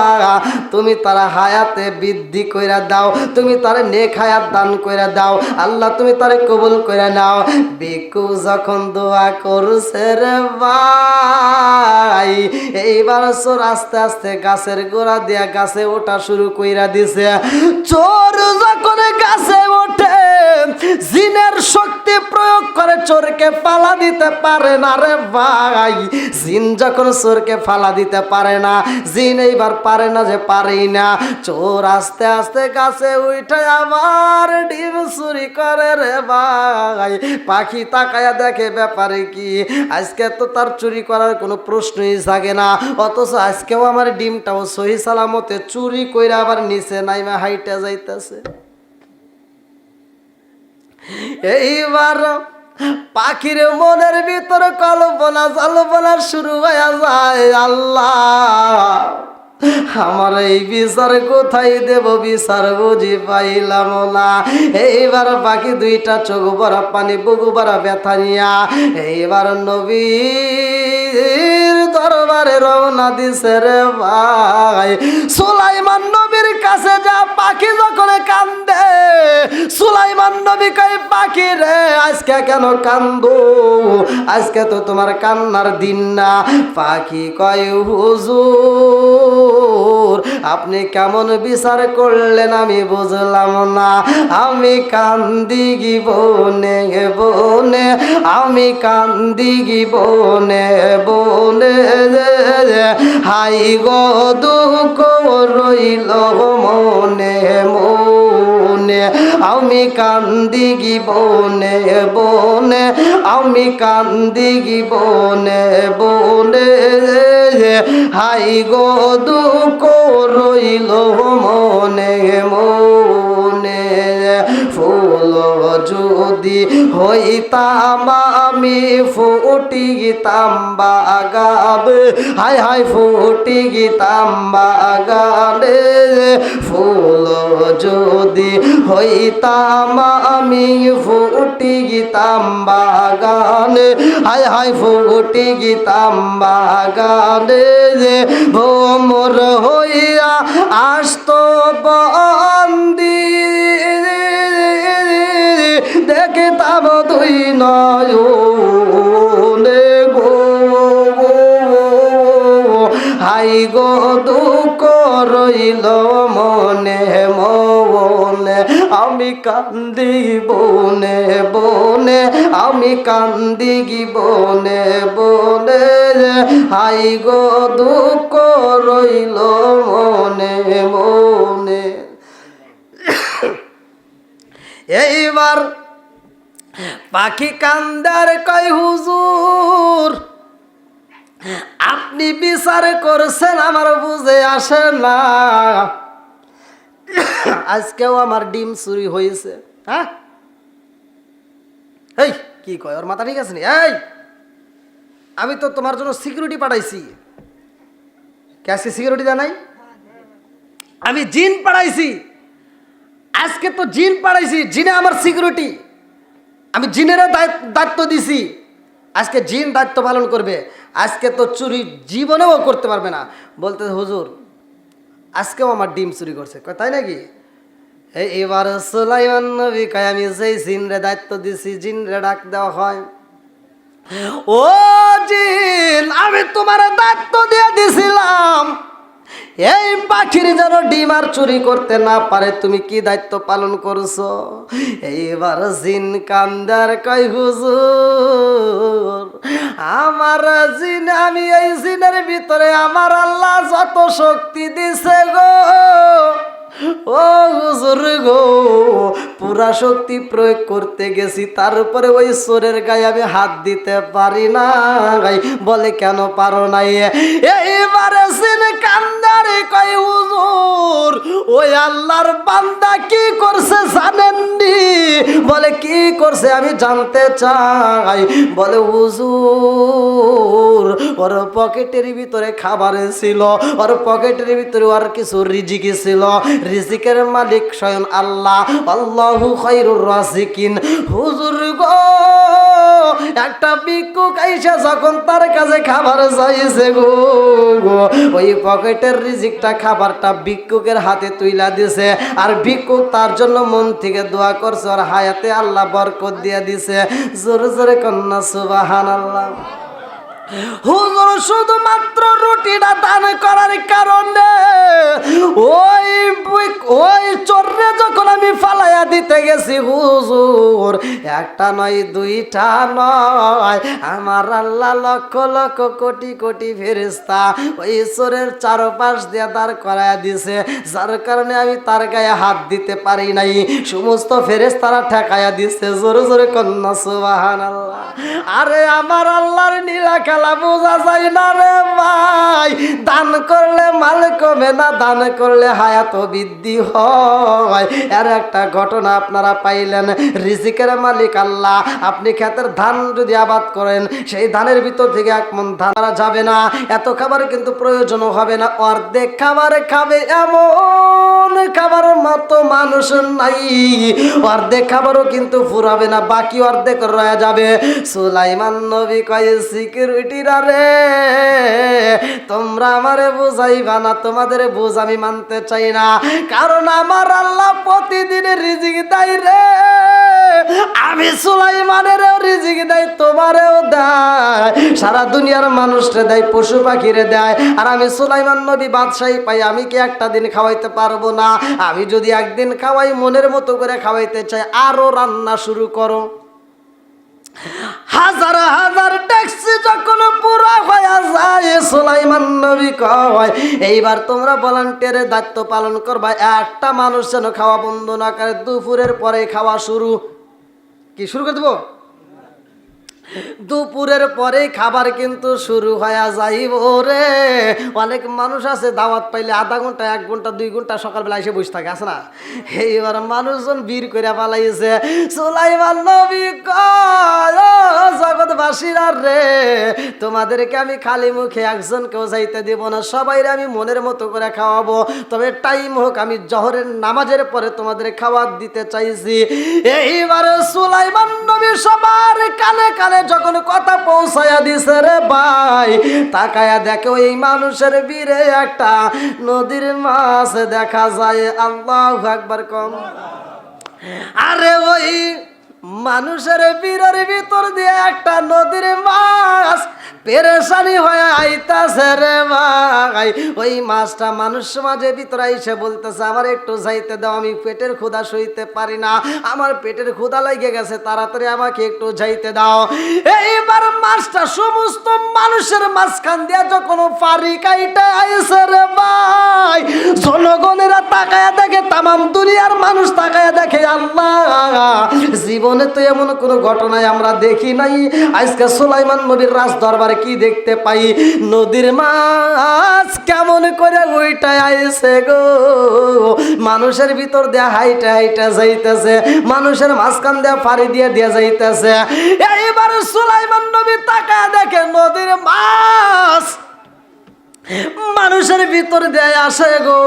তুমি তারা হায়াতে বৃদ্ধি কইরা দাও, তুমি তারে নেক হায়াত দান কইরা দাও, আল্লাহ তুমি তারে কবুল কইরা নাও। ভিক্ষু যখন দোয়া করছে রে ভাই, এইবার চোর আস্তে আস্তে গাছের গোড়া দিয়া গাছে ওঠা শুরু কইরা দিছে। চোর যখন গাছে ওঠে, জিনের শক্তি প্রয়োগ করে চোরকে ফালা দিতে পারে না রে ভাই। জিন যখন চোরকে ফালা দিতে পারে না, জিন এইবার পারে না যে পারেই না। চোর আস্তে আস্তে গাছে উঠে আবার ডিম চুরি করে রে ভাই। পাখি তাকায়া দেখে ব্যাপারে কি, আজকে তো তার চুরি করার কোনো প্রশ্নই জাগে না, অথচ আজকেও আমার ডিমটাও সহি সালামতে চুরি কইরা আবার নিচে নাইমা হাইটা যাইতেছে। এইবার পাখির মনের ভিতরে কল্পনা জল্পনা শুরু হয়ে যায়, আল্লাহ আমার এই বিচার কোথায় দেব, বিচার বুঝি পাইলাম না। এইবার পাখি দুইটা চোখ ভরা পানি বুকু ভরা ব্যথা নিয়া এইবার নবীর দরবারে রওনা দিছে রে ভাই। সুলাইমান নবীর কাছে যা পাখি যখন কান্দে, সুলাইমান নবী কই পাখি রে আজকে কেন কান্দো, আজকে তো তোমার কান্নার দিন না। পাখি কয় হুজুর আপনি কেমন বিচার করলেন আমি বুঝলাম না। আমি কান্দি বনে বনে, আমি কান্দি বনে বনে, হাই গো দুঃখ রইল মনে মনে। আমি কান্দি বনে বনে, আমি কান্দি বনে বনে, হাই গো দুঃখ রইল মনে মনে। ফুল যদি হইতাম আমি ফুটিতাম বাগানে, হাই হাই ফুটিতাম বাগানে। ফুল যদি হইতাম আমি ফুটিতাম বাগানে, হাই হাই ফুটিতাম বাগানে। ভোমর হইয়া আসত বন্দি, দেখিতাম দুই নয়নে গো, হাই গো দুঃখ রইল মনে মনে। আমি কান্দি বনে বনে, আমি কান্দি বনে বনে, হাই গো দুঃখ রইল মনে মনে। এইবার পাখি কান্দার কয় হুজুর আপনি বিচার করছেন আমার বুঝে আসে না, আজকেও আমার ডিম চুরি হয়েছে। হ্যাঁ এই কি কয়, ওর মাথা ঠিক আছে নি? এই আমি তো তোমার জন্য সিকিউরিটি পাঠাইছি, আজকে সিকিউরিটি জানাই, আমি জিন পাঠাইছি, আজকে তো জিন পাঠাইছি, জিনে আমার সিকিউরিটি, আমি জিনেরা দায়িত্ব দিছি, আজকে জিন দায়িত্ব পালন করবে, আজকে তো চুরি জীবনেও করতে পারবে না। বলতে হুজুর আজকেও আমার ডিম চুরি করছে। কয় তাই নাকি? এবার সুলাইমান নবী কয় আমি যেই জিনরে দায়িত্ব দিছি, জিনরে ডাক দেওয়া হয়, ও জিন আমি তোমার দায়িত্ব দিয়ে দিছিলাম এই পাখির যেন ডিম আর চুরি করতে না পারে, তুমি কি দায়িত্ব পালন করছো? এইবার জিন কান্দার কয় হুজুর আমার জিন, আমি এই জিনের ভিতরে আমার আল্লাহ যত শক্তি দিছে গো, ও হুজুর গো পুরা শক্তি প্রয়োগ করতে গেছি, তারপরে ওই চোরের গায়ে আমি হাত দিতে পারি না। বলে কেন পারো নাই? এইবারে জিন কান্দারে কয় হুজুর ওই আল্লাহর বান্দা কি করছে জানেননি? বলে কি করছে আমি জানতে চাই। বলে হুজুর ওর পকেটের ভিতরে খাবার ছিল, ওর পকেটের ভিতরে আর কিছু রিজিকি ছিল, রিজিকের মালিক স্বয়ং আল্লাহ, আল্লাহু খায়রুর রাজিকিন। হুজুর গো একটা ভিক্ষুক আইসা যখন তার কাছে খাবার চাইছে গো, ওই পকেটের রিজিকটা খাবারটা ভিক্ষুকের হাতে তুইলা দিছে, আর ভিক্ষুক তার জন্য মন থেকে দোয়া করছে, আর হায়াতে আল্লাহ বরকত দিয়ে দিছে। জোরে জোরে কন্যা সুবহানাল্লাহ। হুজুর শুধুমাত্র রুটিটা দান করার কারণে ওই চোররে যখন আমি ফালাইয়া দিতে গেছি হুজুর, একটা নয় দুইটা নয়, আমার আল্লাহ লক্ষ লক্ষ কোটি কোটি ফেরেশতা ওই চোরের চারপাশ দিয়ে দাঁড় করায়া দিছে, যার কারণে আমি তার গায়ে হাত দিতে পারি নাই। সমস্ত ফেরেশতারা ঠেকায়া দিছে। জোরে জোরে কন্যা সুবহানাল্লাহ। আরে আমার আল্লাহর নীলা খেলা বোঝা যায় না রে ভাই। দান করলে মাল কমে না, দান করলে হায়াত বৃদ্ধি হয়। এর একটা ঘটনা আপনারা পাইলেন। রিজিকের মালিক আল্লাহ। আপনি ক্ষেতের ধান যদি আবাদ করেন, সেই ধানের ভিতর থেকে এক মন ধান মারা যাবে না, এত খাবার কিন্তু প্রয়োজনও হবে না। অর্ধেক খাবার খাবে এমন খাবার মতো মানুষ নাই, অর্ধেক খাবারও কিন্তু ফুরাবে না, বাকি অর্ধেক রয়ে যাবে। সুলাইমান নবী কয় সিকিউরিটিরা রে, তোমরা আমারে বুঝাইবা না, তোমাদের বুঝ আমি মানতে চাই না, কারণ আমার আল্লাহ প্রতিদিন রিজিক দেয় রে। আমি সুলাইমানেরও রিজিক দেয়, তোমারেও দেয়, সারা দুনিয়ার মানুষরে দেয়, পশু পাখিরে দেয়। আর আমি সুলাইমান নবী বাদশাহী পাই, আমি কি একটা দিন খাওয়াইতে পারবো না? আমি যদি একদিন খাওয়াই, মনের মতো করে খাওয়াইতে চাই, আরো রান্না শুরু করো। হাজার হাজার ট্যাক্সি যখন পুরা হয়ে যায়, সুলাইমান নবী কয় এইবার তোমরা ভলান্টিয়ারের দায়িত্ব পালন করবা, একটা মানুষ যেন খাওয়া বন্ধ না করে। দুপুরের পরে খাওয়া শুরু। কি শুরু করে দেবো? দুপুরের পরে খাবার কিন্তু শুরু হয়ে যাইব রে। অনেক মানুষ আছে দাওয়াত পাইলে আধা ঘন্টা, 1 ঘন্টা, 2 ঘন্টা সকালবেলা এসে বসে থাকে, আছে না? এইবার মানুষজন বীর করে পালাইছে। সুলাইমান নবী কয় ও জগৎবাসীরা রে, তোমাদেরকে আমি খালি মুখে একজনকেও যাইতে দেব না, সবাইরে আমি মনের মতো করে খাওয়াবো। তবে টাইম হোক, আমি জোহরের নামাজের পরে তোমাদের খাবার দিতে চাইছি। এইবার সুলাইমান নবী সবার কানে কানে যখন কথা পৌঁছায়া দিছে রে ভাই, তাকায়া দেখো এই মানুষের বীরে একটা নদীর মাছ দেখা যায়। আল্লাহু আকবার কম। আরে ওই মানুষের বীরের ভিতর দিয়ে একটা নদীর মাছ পেরেশানি হয়ে আইতাছে রে ভাই। ওই মাছটা মানুষ মাঝে ভিতরে এসে বলতেছে আমার একটু যাইতে দাও, আমি পেটের ক্ষুধা সইতে পারি না, আমার পেটের ক্ষুধা লেগে গেছে, তাড়াতাড়ি আমাকে একটু যাইতে দাও। এইবার মাছটা সমস্ত মানুষের মাঝখান দিয়ে যখন পারি কাইটা আইছে রে ভাই, জনগণেরা তাকায়া দেখে, তামাম দুনিয়ার মানুষ তাকায়া দেখে, আল্লাহ জীবনে তো এমন কোনো ঘটনায় আমরা দেখি নাই। আজকে সুলাইমান নবীর রাজ দরবারে কি দেখতে পাই, নদীর মাছ কেমন করে ওইটাই আইছে গো, মানুষের ভিতর দিয়ে হাইটা হাইটা যাইতেছে, মানুষের মাঝখান দিয়ে পাড়ি দিয়ে দিয়ে যাইতেছে। এইবার সুলাইমান নবী তাকায় দেখে নদীর মাছ মানুষের ভিতর দিয়ে আসে গো।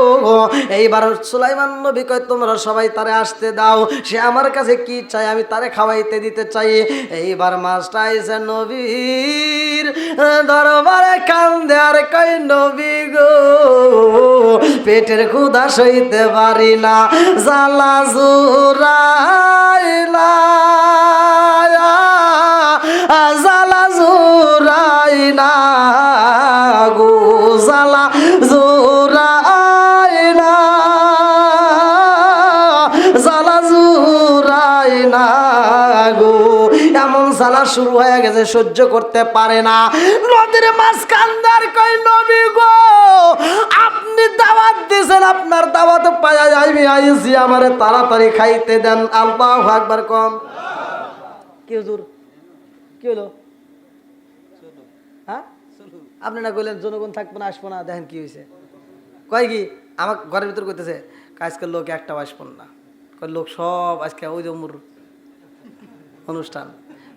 এইবার সুলাইমান নবী কয় তোমরা সবাই তারে আসতে দাও, সে আমার কাছে কি চাই আমি তারে খাওয়াইতে দিতে চাই। এইবার মাছটা আইছে নবীর দরবারে কান্দে আর কয় নবী গো, পেটের ক্ষুধা সইতে পারি না, জ্বালা জুরাইলা, জ্বালা জুরাইলা গো, জ্বালা জুরাইলা, জ্বালা জুরাইলা গো। এমন জ্বালা শুরু হয়ে গেছে, সহ্য করতে পারে না। নদীর মাছ কান্দার কই নবী গো, আপনি দাওয়াত দিয়েছেন, আপনার দাওয়াত পাওয়া যাইবে, আইছি আমারে তাড়াতাড়ি খাইতে দেন। আল্লাহু আকবার কম। কি হুজুর কি হলো? হ্যাঁ আপনি না কইলেন জনগণ থাকবো না, আসবো না, দেখেন কি হয়েছে। কয় কি আমার ঘরের ভিতর করতেছে, আজকের লোক একটাও আসবো না, লোক সব আজকে ওই জমুর অনুষ্ঠান।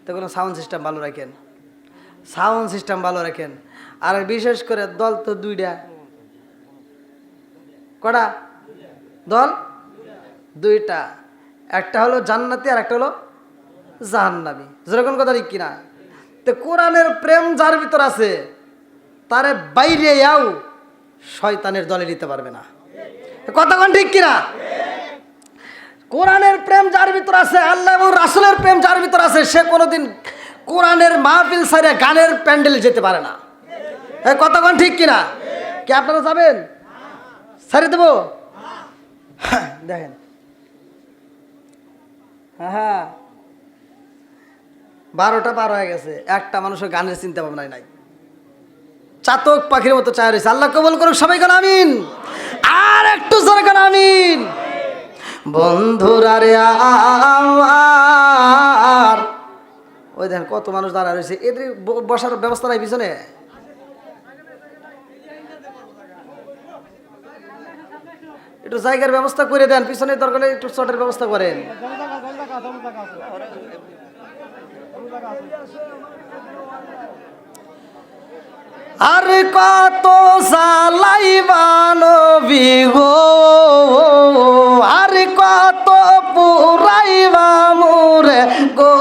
তো কোনো সাউন্ড সিস্টেম ভালো রাখেন, সাউন্ড সিস্টেম ভালো রাখেন। আর বিশেষ করে দল তো 2টা, কটা দল? 2টা, একটা হলো জান্নাতি আর একটা হলো জাহান্নামী। যেরকম কথা ঠিক কিনা? তো কোরআনের প্রেম যার ভিতর আছে তারে বাইরে যাও শয়তানের দলে নিতে পারবে না। কথা কোন ঠিক কিনা? কোরআনের প্রেম যার ভিতর আছে, আল্লাহ এবং রাসূলের প্রেম যার ভিতর আছে, সে কোনোদিন কোরআনের মাহফিল ছাড়া গানের প্যান্ডেলে যেতে পারে না। কথা কোন ঠিক কিনা? কি আপনারা যাবেন? ছাড়িয়ে দেবো? দেখেন হ্যাঁ 12টা পার হয়ে গেছে, একটা মানুষের গানের চিন্তা ভাবনায় নাই, চাতক পাখির মতো চায় রয়েছে। আল্লাহ কবুল করুক, সবাই কোন আমিন, আর একটু জোরে কোন আমিন। বন্ধুরা রে আমার, ওই দেখেন কত মানুষ দাঁড়া রয়েছে, এদের বসার ব্যবস্থা নাই পিছনে? একটু জায়গার ব্যবস্থা করে দেন, পিছনে দরকার হলে একটু চটের ব্যবস্থা করেন। আর কত সালাইবা নবী গো, আর কত পুরাইবা মোরে গো,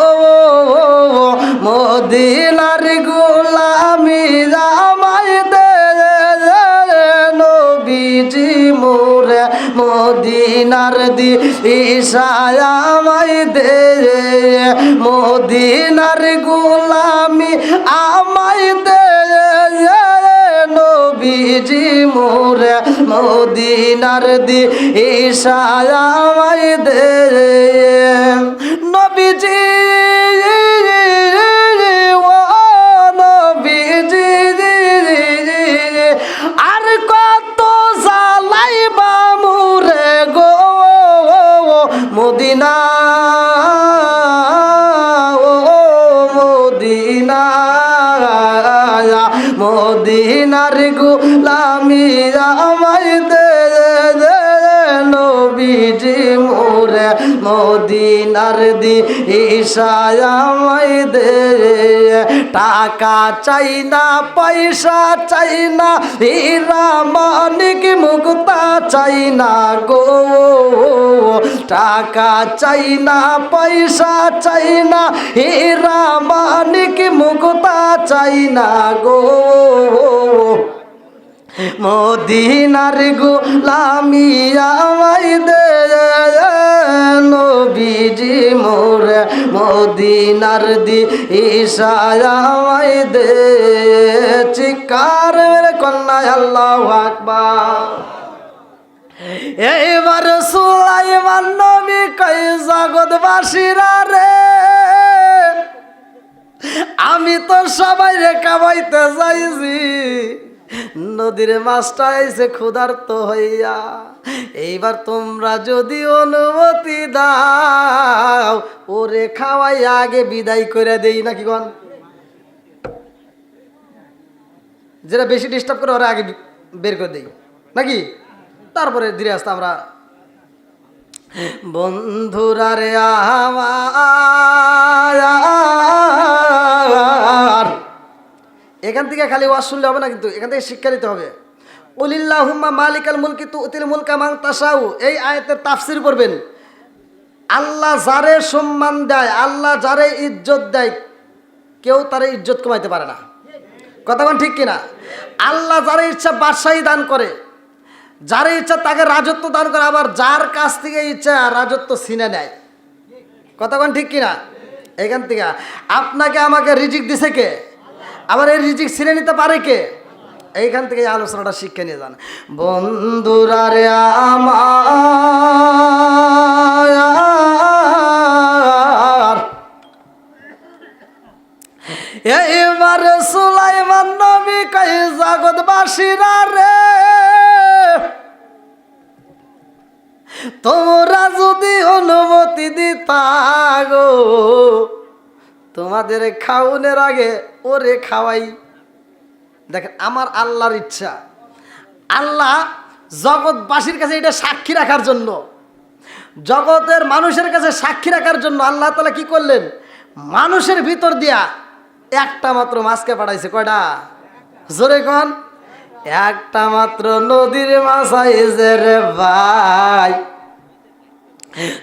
মদিনার গোলামি আমায় দে নবীজি মোরে, মদিনার দিশায় আমায় দে, মদিনার গোলামি আমায় দে নবীজি মোরে, মদিনার দিশায় আমায় দে নবীজি, ও নবীজি, আর কত জ্বালাইবা মোরে গো মদিনা, ও মদিনা, মদিনার গোলামি আমায় দে নবীজি মোরে, মদিনার দিশায় আমায় দে। টাকা চাই না, পয়সা চাই না, হীরা মানিক মুক্তা চাই না গো, টাকা চাই না, পয়সা চাই না, হীরা মানিক মুক্তা চাই না গো, মদিনার গোলামি আমায় দে নবীজি মোরে, মদিনার দিশায় আমায় দে। চিৎকার মেরে কন্যা আল্লাহু আকবার। এইবার সুলাইমান নবী কই জগৎবাসীরা রে, আমি তো সবাই রে কামাইতে যাইছি, নদীর মাছটা এসে ক্ষুধার্ত হইয়া, এইবার তোমরা যদি অনুমতি দাও ওরে খাওয়াই আগে বিদায় করে দেই নাকি গন, যেটা বেশি ডিস্টার্ব করে ওরা আগে বের করে দেই নাকি, তারপরে ধীরে আসতে আমরা। বন্ধুরা রে আমার, এখান থেকে খালি ওয়াজ শুনলে হবে না, কিন্তু এখান থেকে শিক্ষা নিতে হবে। কুলিল্লাহুম্মা মালিকাল মুলকি তুতিল মুলকা মান তাশাউ, এই আয়াতের তাফসীর করবেন। আল্লাহ যারে সম্মান দেয়, আল্লাহ যারে ইজ্জত দেয়, কেউ তারে ইজ্জত কমাইতে পারে না। কথা বল ঠিক কিনা? আল্লাহ যারে ইচ্ছা বাদশাহী দান করে, যারে ইচ্ছা তাকে রাজত্ব দান করে, আবার যার কাছ থেকে ইচ্ছা রাজত্ব ছিনে নেয়। কথা বল ঠিক কিনা? এখান থেকে আপনাকে আমাকে রিজিক দিছে কে? আবার এই রিজিক ছিনে নিতে পারে কে? এইখান থেকে আলোচনাটা শিক্ষা নিয়ে যান। বন্ধুরা রে আমার, এইবার সুলাইমান নবী কই জগৎবাসীরা রে, তোমরা যদি অনুমতি দিতা গো, তোমাদের খাওনের আগে ওরে খাওয়াই। দেখেন আমার আল্লাহর ইচ্ছা, আল্লাহ জগৎবাসীর কাছে এটা সাক্ষী রাখার জন্য, জগতের মানুষের কাছে সাক্ষী রাখার জন্য আল্লাহ তাআলা কি করলেন, মানুষের ভিতর দিয়া একটা মাত্র মাছকে পাঠাইছে। কয়টা? জোরে কোন? একটা মাত্র নদীর মাছ আইছে রে ভাই।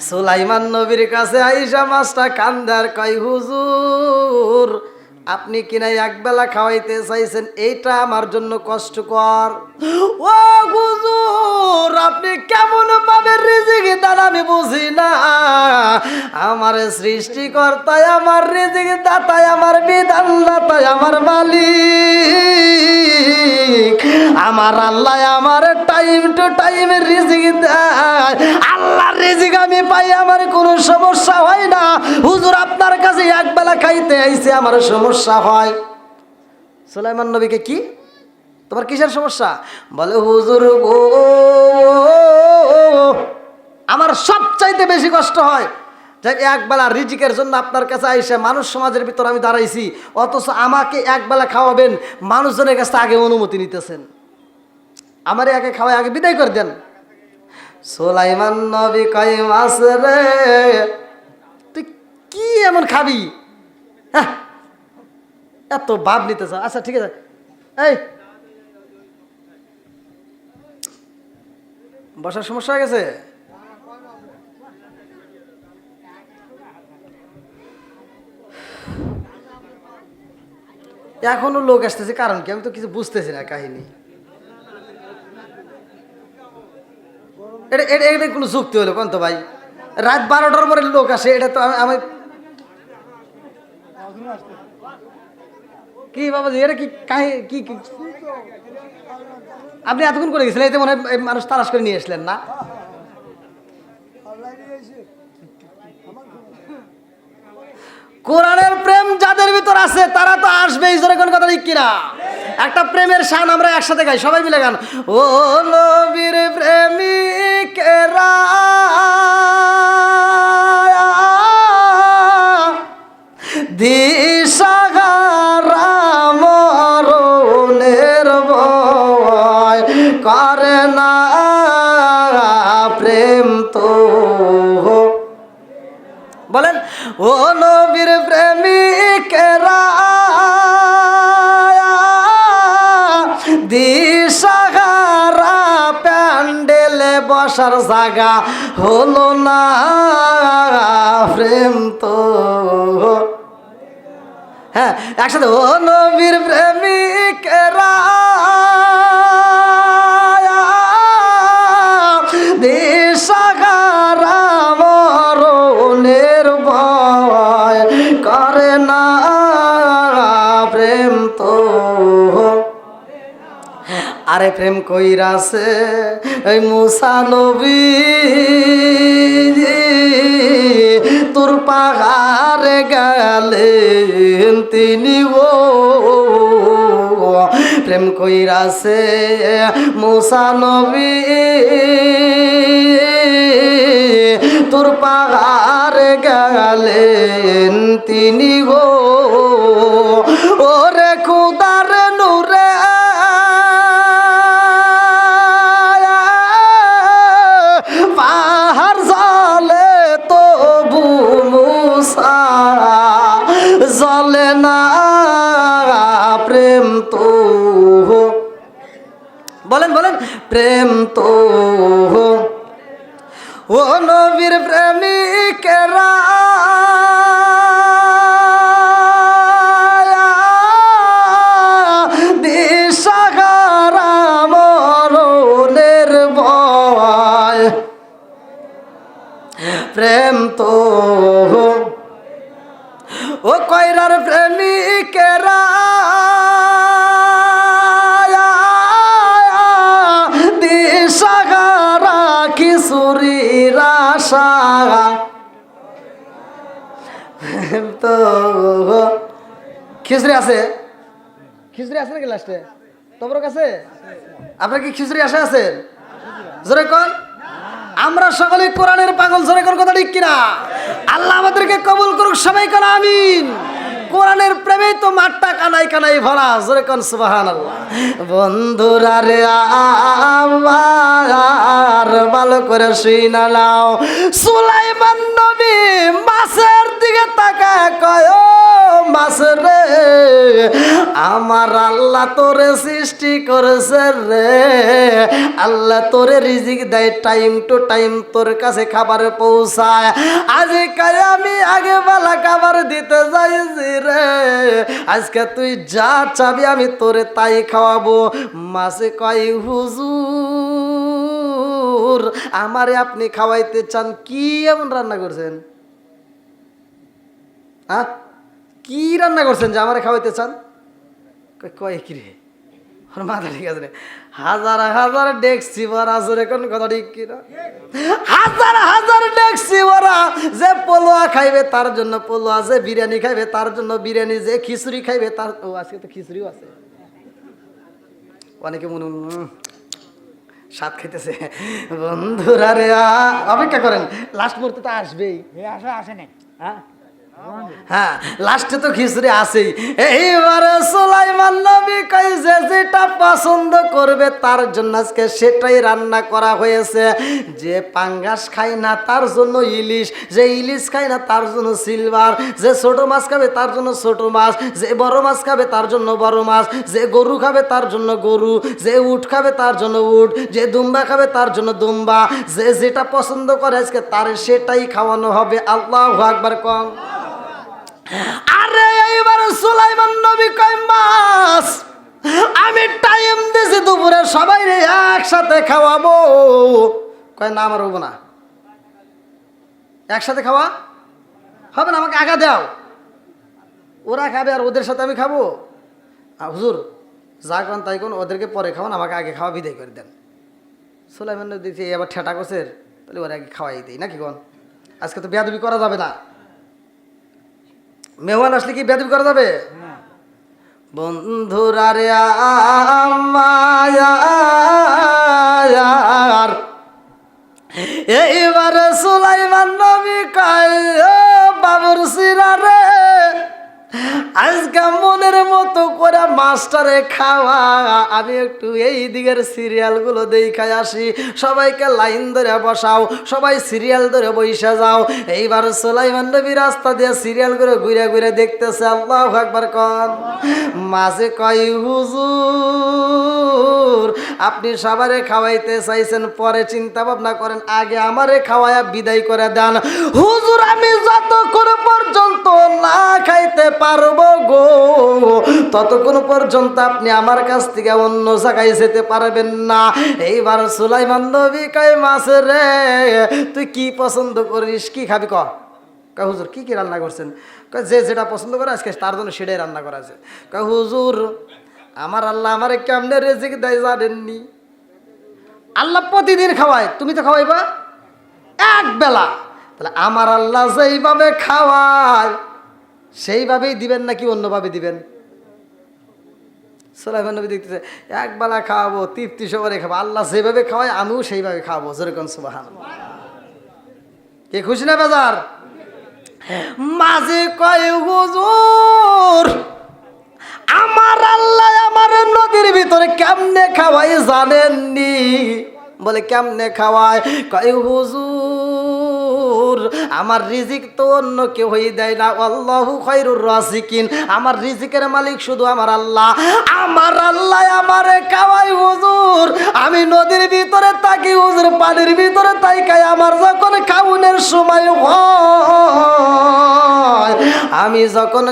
সুলাইমান নবীর কাছে আইসা মাছটা কান্দার কয়, হুজুর আপনি কিনা একবেলা খাওয়াইতে চাইছেন, এইটা আমার জন্য কষ্টকর। ও হুজুর আপনি কেমন ভাবে রিজিক দেন আমি বুঝি না, আমার সৃষ্টিকর্তায়, আমার রিজিক দাতায়, আমার বিধান দাতায়, আমার মালিক, আমার আল্লাহ আমার টাইম টু টাইম রিজিক দেয়। আল্লাহর রিজিক আমি পাই, আমার কোনো সমস্যা হয় না। হুজুর আপনার কাছে একবেলা খাইতে আইছে, আমার সমস্যা হয়। সুলাইমান নবীকে কি, তোমার কিসের সমস্যা? বলে হুজুর গো, আমার সবচাইতে বেশি কষ্ট হয় যে একবেলা রিজিকের জন্য আপনার কাছে আইসে মানুষ সমাজের ভিতর আমি দাঁড়াইছি, অথচ আমাকে একবেলা খাওয়াবেন, মানুষজনের কাছে আগে অনুমতি নিতেছেন। আমার একে খাওয়াই আগে বিদায় করে দেন। সুলাইমান নবী কয় মাস রে, তুই কি এমন খাবি? হ্যাঁ, এত ভাব নিতেছ। আচ্ছা ঠিক আছে, এই বসার সমস্যা হয়ে গেছে। এখনো লোক আসতেছে, কারণ কি আমি তো কিছু বুঝতেছি না কাহিনী। এটা এটা এটা কোনো যুক্তি হলো কোন তো ভাই? রাত 12টার পরে লোক আসে, এটা তো আমি কি বাবাজি, এটা কি কি কি আপনি এতক্ষণ করে গেছিলেন, এতে মনে হয় মানুষ তালাশ করে নিয়ে আসলেন না? কোরআনের প্রেম যাদের ভিতর আছে তারা তো আসবেই, জোরে কোন কথা ঠিক কিনা? একটা প্রেমের শান আমরা একসাথে গাই, সবাই মিলে গান। ও নবীর প্রেমিকেরা দিশাহারা মরণের ভয় করে না প্রেম তো। বলেন, ও নবীর প্রেমিকেরা দিশাহারা প্যান্ডেলে বসার জায়গা হলো না প্রেম তো। হ্যাঁ, একসাথে, ও নবীর প্রেমিকেরা দিশাহারা মরণের ভয় করে না প্রেম তো। আরে প্রেম কইরাছে এই মুসা নবী, তোর পাহাড়ে গেলেন তিনি ও। প্রেম কইরাছে মুসা নবী, তোর পাহাড়ে গেলেন তিনি গো। ওরে খুদার নূরে পাহাড় জলে তবু মুসা জলে না প্রেম তো। বলেন বলেন, প্রেম তো। ও নবীর প্রেমিকেরা দিশাহারা মরণের ভয় প্রেম তো। ও কয়রার প্রেমিকেরা দিশাহারা কিশোরীর আশা তো। খিচুড়ি আছে, খিচুড়ি আছে নাকি লাস্টে তোমার কাছে? আপনার কি খিচুড়ি আশা আছেন? জোরে কোন। আমরা সকলে কোরআনের পাগল, জোরে কোন কথা ঠিক কিনা? আল্লাহ আমাদেরকে কবুল করুক, সবাই কোন আমিন। কোরআনের প্রেমে তো মাঠটা কানাই কানাই ভরা, জোরে কোন সুবহানাল্লাহ। বন্ধুরা রে আমার ভালো করে শুইনা নাও, সুলাইমান নবী মাছের দিকে তাকায় কয়, ও মাছ রে, আমার আল্লাহ তোরে সৃষ্টি করেছে রে, আল্লাহ তোরে রিজিক দেয়, টাইম টু টাইম তোর কাছে খাবার পৌঁছায়। আজকাল আমি আগে বেলা খাবার দিতে যাইছি রে, আজকে তুই যা চাবি আমি তোরে তাই খাওয়াবো। মাছে কয়, হুজুর আমারে আপনি খাওয়াইতে চান, কি এমন রান্না করছেন? হ্যাঁ কি রান্না করছেন যে আমারে খাওয়াইতে চান? কয় কি রে, ওর মাথা ঠিক আছে রে, হাজার হাজার ডেকছি ভরা জোরে কোন কথা ঠিক কিনা, হাজার হাজার ডেকছি ভরা, যে পোলোয়া খাইবে তার জন্য পোলোয়া, যে বিরিয়ানি খাইবে তার জন্য বিরিয়ানি, যে খিচুড়ি খাইবে তার, ও আজকে তো খিচুড়িও আছে, অনেকে মনে স্বাদ খাইতেছে। বন্ধুরা রে অপেক্ষা করেন, লাস্ট মুহূর্তে তো আসবেই, আসে নাই। হ্যাঁ লাস্টে তো খিচুড়ি আছেই। এইবারে সুলাইমান নবী কই যে যেটা পছন্দ করবে তার জন্য আজকে সেটাই রান্না করা হয়েছে। যে পাঙ্গাস খায় না তার জন্য ইলিশ, যে ইলিশ খায় না তার জন্য সিলভার, যে ছোট মাছ খাবে তার জন্য ছোট মাছ, যে বড় মাছ খাবে তার জন্য বড় মাছ, যে গরু খাবে তার জন্য গরু, যে উট খাবে তার জন্য উট, যে দুম্বা খাবে তার জন্য দুম্বা, যে যেটা পছন্দ করে আজকে তার সেটাই খাওয়ানো হবে। আল্লাহু আকবার কম। আরে এইবার সুলাইমান নবী কয় মাছ আমি টাইম দিয়েছি দুপুরে সবাই রে একসাথে খাওয়াবো। কয় না আমার হবো না, একসাথে খাওয়া হবে না, আমাকে আগা দাও, ওরা খাবে আর ওদের সাথে আমি খাবো। হুজুর যা কোন তাই কোন, ওদেরকে পরে খাওয়ান, আমাকে আগে খাওয়া বিদায় করে দেন। সুলাইমান নবী দেখছি এবার ঠেটা করছে, তাহলে ওরা আগে খাওয়াই দেয় নাকি কোন, আজকে তো বেয়াদবি করা যাবে না, মেহমান আসলে কি বেয়াদবি করা যাবে? বন্ধুরা রে আমার এইবার সুলাইমান নবী কয় বাবুরচিরা রে আজকে মনের মতো করে মাস্টারে খাওয়া, আমি একটু এই দিকের সিরিয়ালগুলো দেখাই আসি, সবাইকে লাইন ধরে বসাও, সবাই সিরিয়াল ধরে বসে যাও। এইবার সুলাইমান নবী রাস্তা দিয়ে সিরিয়াল করে ঘুরে ঘুরে দেখতেছে। আল্লাহু আকবার কন। মাঝে কয় হুজুর আপনি সবারে খাওয়াইতে চাইছেন, পরে চিন্তা ভাবনা করেন, আগে আমারে খাওয়ায়া বিদায় করে দেন। হুজুর আমি যতক্ষণ পর্যন্ত না খাইতে পারবো গো ততক্ষণ পর্যন্ত আপনি আমার কাছ থেকে অন্য জায়গায় যেতে পারবেন না। এইবার সুলাইমান নবী কয় মাছ রে তুই কি পছন্দ করিস, কি খাবি ক? কয় হুজুর কি কি রান্না করছেন? কয় যে যেটা পছন্দ করে আজকে তার জন্য সেটাই রান্না করা আছে। কয় হুজুর আমার আল্লাহ আমারে কেমনে রিজিক দেয় জানেননি? আল্লাহ প্রতিদিন খাওয়ায়, তুমি তো খাওয়াইবা এক বেলা, তাহলে আমার আল্লাহ যেইভাবে খাওয়ায় সেইভাবেই দিবেন নাকি অন্যভাবে দিবেন? সুলাইমান নবী দেখতেছে এক বেলা খাওয়াবো, তৃপ্তি সবারে খাবো, আল্লাহ যেভাবে খাওয়ায় আমিও সেইভাবে খাওয়াবো। যেরকম সুবহানাল্লাহ। কে খুশি না বাজার? মাঝে কয় হুজুর আমার আল্লাহ আমার নদীর ভিতরে কেমনে খাওয়াই জানেননি? বলে কেমনে খাওয়ায়? কয় হুজুর আমার রিজিক তো অন্য কেউই দেয় না, আল্লাহু খায়রুর রাজিকিন, আমার রিজিকের মালিক শুধু আমার আল্লাহ। আমার আল্লাহ আমারে খাওয়াই হুজুর, আমি নদীর ভিতরে থাকি হুজুর, পানির ভিতরে তাইকাই আমার যখন খাউনের সময় হয়, আমি যখন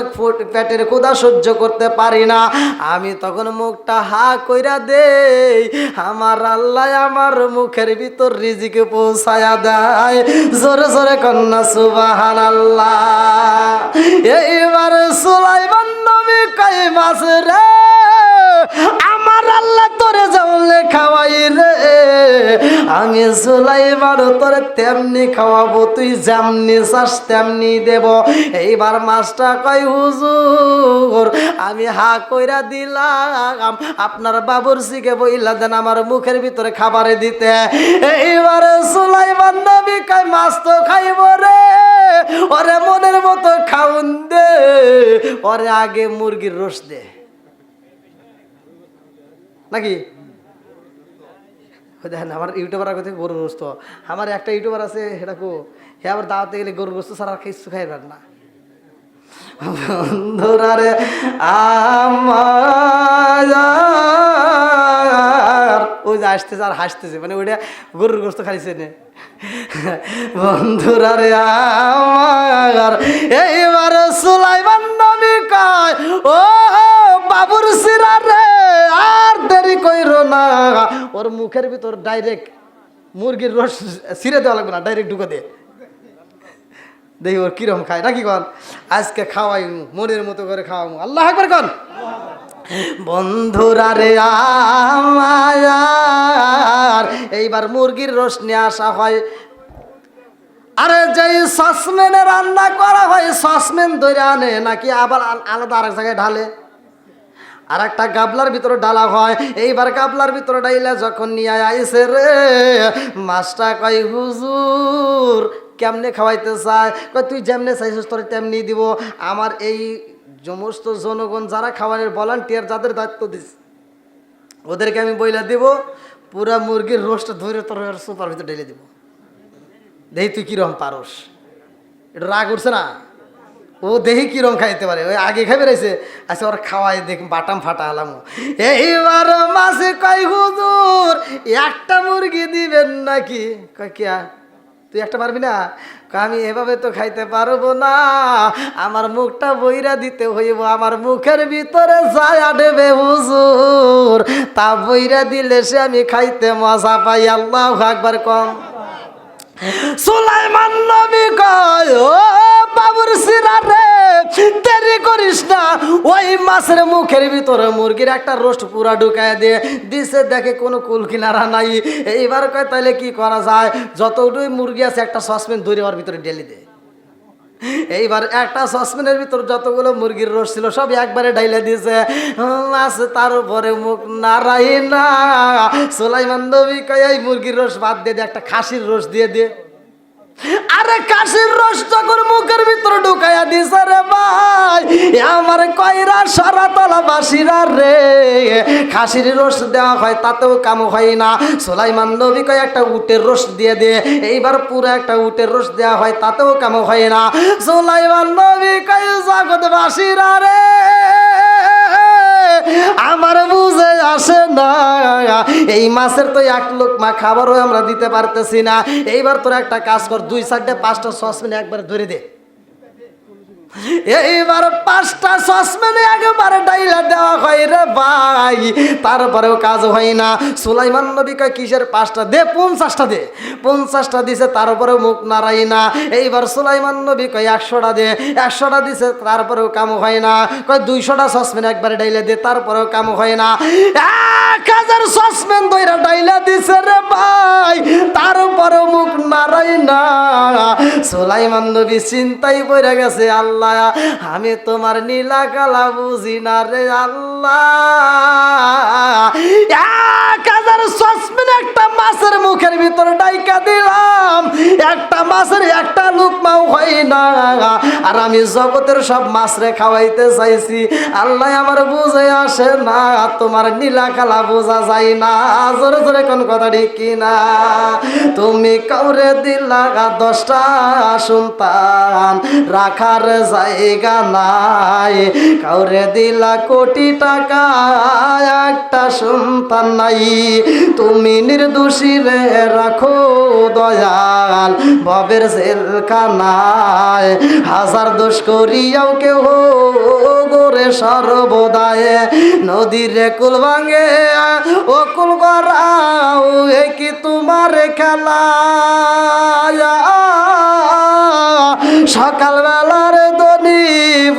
পেটের ক্ষুধা সহ্য করতে পারি না, আমি তখন মুখটা হা কইরা দেই, আমার আল্লাহ আমার মুখের ভিতর রিজিকে পৌঁছায়া দেয়। জোরে জোরে কন্যা সুবহানাল্লাহ। এইবার সুলাইমান নবী কয় মাছ রে আমার আল্লাহ তোরে যেমনে খাওয়াই রে আমি সুলাইমান তোরে তেমনি খাওয়াবো, তুই যেমনি চাস তেমনি দেব। এইবার মাছটা কয় হুজুর আমি হা কইরা দিলাম, আপনার বাবুরচিকে বইলা দেন আমার মুখের ভিতরে খাবারে দিতে। এইবার সুলাইমান নবী কয় মাছ তো খাইব রে, ওরে মনের মতো খাউন দে, ওরে আগে মুরগির রোস দে নাকি? দেখেন আমার ইউটিউবার কথা গরুর গোস্ত, আমার একটা ইউটিউবার আছে সেটা কো হে আবার দাওয়াতে গেলে গরুর গোস্ত ছাড়া কিছু খাইবার না। বন্ধুরা রে আমার ওই যে আসতেছে আর হাসতেছে, মানে ওইটা গরুর গোস্ত খাইছে নে। বন্ধুরা রে আমার এইবার সুলাইমান নবী কয় ও বাবুরচিরা রে আর দেরি কইরো না, ওর মুখের ভিতর ডাইরেক্ট মুরগির রস ছিঁড়ে দেওয়া লাগবে না, ডাইরেক্ট ঢুকে দে। দেখি ওর কিরম খায় নাকি কন আজকে খাওয়াই মনের মতো করে খাওয়াবো আল্লাহ একবার কন বন্ধুরা রে আমার এইবার মুরগির রোস নিয়ে আসা হয় আরে যেই সসম্যানে রান্না করা হয় সসম্যান ধরে আনে নাকি আবার আলাদা আরেক জায়গায় ঢালে আর একটা গাবলার ভিতরে ডালা হয় এইবার গাবলার ভিতরে ডাইলা যখন নিয়ে আইসে রে মাছটা কয় হুজুর কেমনে খাওয়াইতে চায় কয় তুই যেমনে চাইছিস তোর তেমনি দিব আমার এই সমস্ত জনগণ যারা খাওয়ানোর ভলান্টিয়ার যাদের দায়িত্ব দিস ওদেরকে আমি বইলা দিব পুরা মুরগির রোস্ট ধরে তোর সুপার ভিতরে ঢেলে দিব দেখি তুই কিরম পারস এটা রাগ উঠছে না ও দেখি কিরম খাইতে পারে ওই আগে খাই বেড়াইছে আচ্ছা ওর খাওয়াই দেখ বাটাম ফাটা হলাম এইবার মাসে কয় হুজুর একটা মুরগি দিবেন নাকি কয় কিয়া তুই একটা পারবি না আমি এভাবে তো খাইতে পারবো না আমার মুখটা বইরা দিতে হইব আমার মুখের ভিতরে যায় আডবে হুজুর তা বইরা দিলে সে আমি খাইতে মজা পাই আল্লাহু আকবার কম সুলাইমান নবী কয় ও বাবুর সিরা রে দেরি করিস না ওই মাছের মুখের ভিতরে মুরগির একটা রোস্ট পুরা ঢুকায় দিয়ে দিছে দেখে কোনো কুল কিনারা নাই এইবার কয় তাহলে কি করা যায় যতটুকু মুরগি আছে একটা সসপ্যান ধরে ওর ভিতরে ঢেলে দে এইবার একটা সসপ্যানের ভিতর যতগুলো মুরগির রোস্ট ছিল সব একবারে ডাইলে দিয়েছে মাছ তার উপরে মুখ নাড়াই না সুলাইমান নবী কয় এই মুরগির রোস্ট বাদ দিয়ে দে একটা খাসির রোস্ট দিয়ে দে আরে কাশির রস যখন মুখের ভিতরে ঢুকাইয়া দিছে রে ভাই আমার কয়রা সারা তলা বাসিরা রে খাসির রস দেওয়া হয় তাতেও কাম হয় না সুলাইমান নবী কয় একটা উটের রস দিয়ে দে এইবার পুরো একটা উটের রস দেওয়া হয় তাতেও কাম হয় না সুলাইমান নবী কয় জগৎ বাসিরা রে আমার বুঝে আসে না এই মাছের তো এক লোকমা খাবারও আমরা দিতে পারতেছি না এইবার তোর একটা কাজ কর 2-4-5টা সসপ্যান একবার ধরে দে এইবার 5টা সসপ্যানে একবারে ডাইলা দেওয়া হয় রে ভাই তারপরেও কাজ হয় না সুলাইমান নবী কয় কিসের 5টা দে 50টা দে 50টা দিছে তারপরেও মুখ নাড়াই না এইবার সুলাইমান নবী কয় 100টা দে 100টা দিছে তারপরেও কাম হয় না কয় 200টা সসপ্যান একবারে ডাইলা দে তারপরেও কাম হয় না 1000 সসপ্যান দইরা ডাইলা দিছে রে ভাই তারপরেও মুখ নাড়াই না সুলাইমান নবী চিন্তায় পড়ে গেছে আল্লাহ আমি তোমার নীলা কালা বুঝি না রে আল্লাহ 1000 সসপ্যান একটা মাছের মুখের ভিতরে ডাইকা দিলাম একটা মাছের একটা লুকমাও হয় না আর আমি জগতের সব মাছ রে খাওয়াইতে চাইছি আল্লাহ আমার বুঝে আসে না তোমার নীলা কালা বোঝা যায় না জোরে জোরে কোন কথা ঠিক কিনা তুমি কাউরে দিলা 10টা সন্তান রাখার জায়গা নাই কাউরে দিলা কোটি টাকা একটা সন্তান নাই তুমি নির্দোষী রে রাখো দয়াল ভবের জেলখানায় 1000 দোষ করিয়াও কেউ গোরে সর্বদায় নদীর কুল ভাঙে ও কুল গড়াও এ কি তোমার খেলা সকালবেলার দনি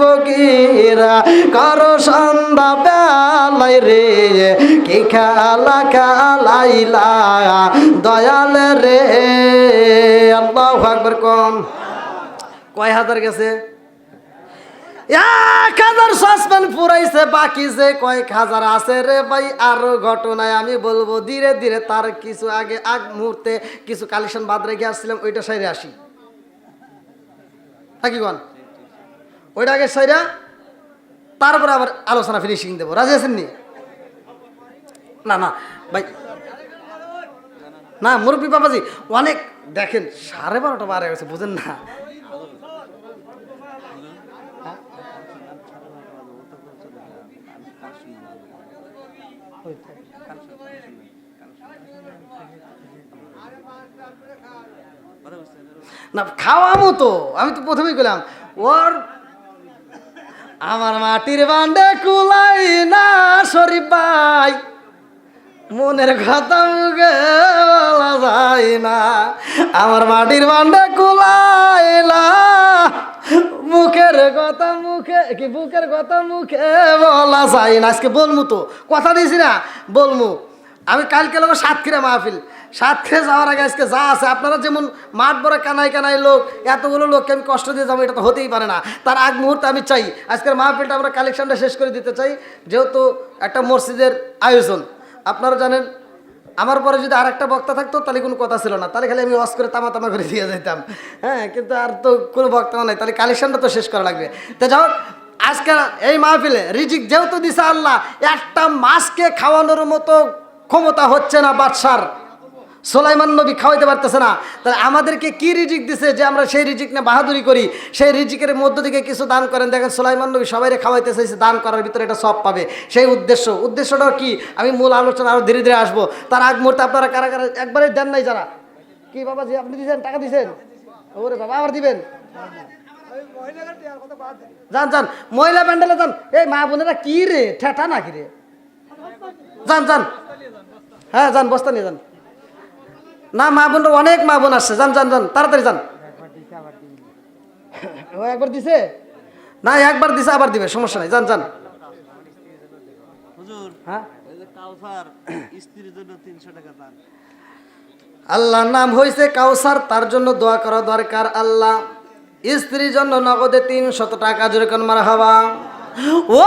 ফকিরা করো সন্ধ্যা বেলায় রে কি খেলা খেলাইলা দয়াল রে আল্লাহু আকবার কোন কয় হাজার গেছে 1000 সসপ্যান ফুরাইছে বাকি যে কয়েক হাজার আছে রে ভাই আরো ঘটনায় আমি বলবো ধীরে ধীরে তার কিছু আগে মুহূর্তে কিছু কালেকশন বাদ রেখে আসছিলাম ওইটা সাইরে আসি থাকি কোন ওইটা আগে সাইরা তারপরে আবার আলোচনা ফিনিশিং দেবো রাজি আছেন নি না না ভাই না মুরব্বী বাবাজি অনেক দেখেন 12:30 বারে গেছে বুঝেন না না খাওয়ামো তো আমি তো প্রথমেই গেলাম ওর আমার মাটির বান্ডে কুলাই না শরীফ ভাই মনের কথা মুখে বলা যায় না আমার মাটির বান্ডে কুলাই না কথা মুখে কি বুকের কথা মুখে বলা যায় না। আজকে বলমু তো, কথা দিয়েছি না, বলমু। আমি কালকে লোক সাতক্ষীরা মাহফিল, সাতক্ষীরা যাওয়ার আগে আজকে যা আছে, আপনারা যেমন মাঠ বড় কানাই কানাই লোক, এতগুলো লোককে আমি কষ্ট দিয়ে যাবো, এটা তো হতেই পারে না। তার আগ মুহূর্তে আমি চাই আজকের মাহফিলটা আমরা কালেকশনটা শেষ করে দিতে চাই, যেহেতু একটা মসজিদের আয়োজন। আপনারা জানেন আমার পরে যদি আর একটা বক্তা থাকতো তাহলে কোনো কথা ছিল না, তাহলে খালি আমি ওয়াজ করে তামা তামা করে দিয়ে যেতাম। হ্যাঁ, কিন্তু আর তো কোনো বক্তা নাই, তাহলে কালেকশনটা তো শেষ করা লাগবে। তো যাই হোক, আজকে এই মাহফিলে রিজিক যেহেতু দিছে আল্লাহ, একটা মাছকে খাওয়ানোর মতো ক্ষমতা হচ্ছে না বাদশার, সুলাইমান নবী খাওয়াইতে পারতেছে না, তাহলে আমাদেরকে কি রিজিক দিছে যে আমরা সেই রিজিক নিয়ে বাহাদুরি করি? সেই রিজিকের মধ্য থেকে কিছু দান করেন। দেখেন সুলাইমান নবী সবাইকে খাওয়াইতে চাইছে, দান করার ভিতরে এটা সব পাবে, সেই উদ্দেশ্যটাও কি আমি মূল আলোচনা আরও ধীরে ধীরে আসবো। তার আগ মুহূর্তে আপনারা কারা কারা একবারে দেন নাই যারা, কি বাবাজি আপনি দিয়েছেন, টাকা দিয়েছেন? ওরে বাবা, আবার দিবেন? যান যান মহিলা প্যান্ডেলে যান। এই মা বোনেরা কি রে, ঠেঠা নাকি রে? যান যান, হ্যাঁ যান, বস্তা নিয়ে যান। না, মা বোন অনেক মা বোন আসছে, যান যান যান, তাড়াতাড়ি যান। ও একবার দিছে না, একবার দিছে আবার দিবে, সমস্যা নাই, যান যান। হ্যাঁ, আল্লাহর নাম হয়েছে কাউসার, তার জন্য দোয়া করা দরকার। আল্লাহ স্ত্রীর জন্য নগদে 300 টাকা, যেরকম মারহাবা। ও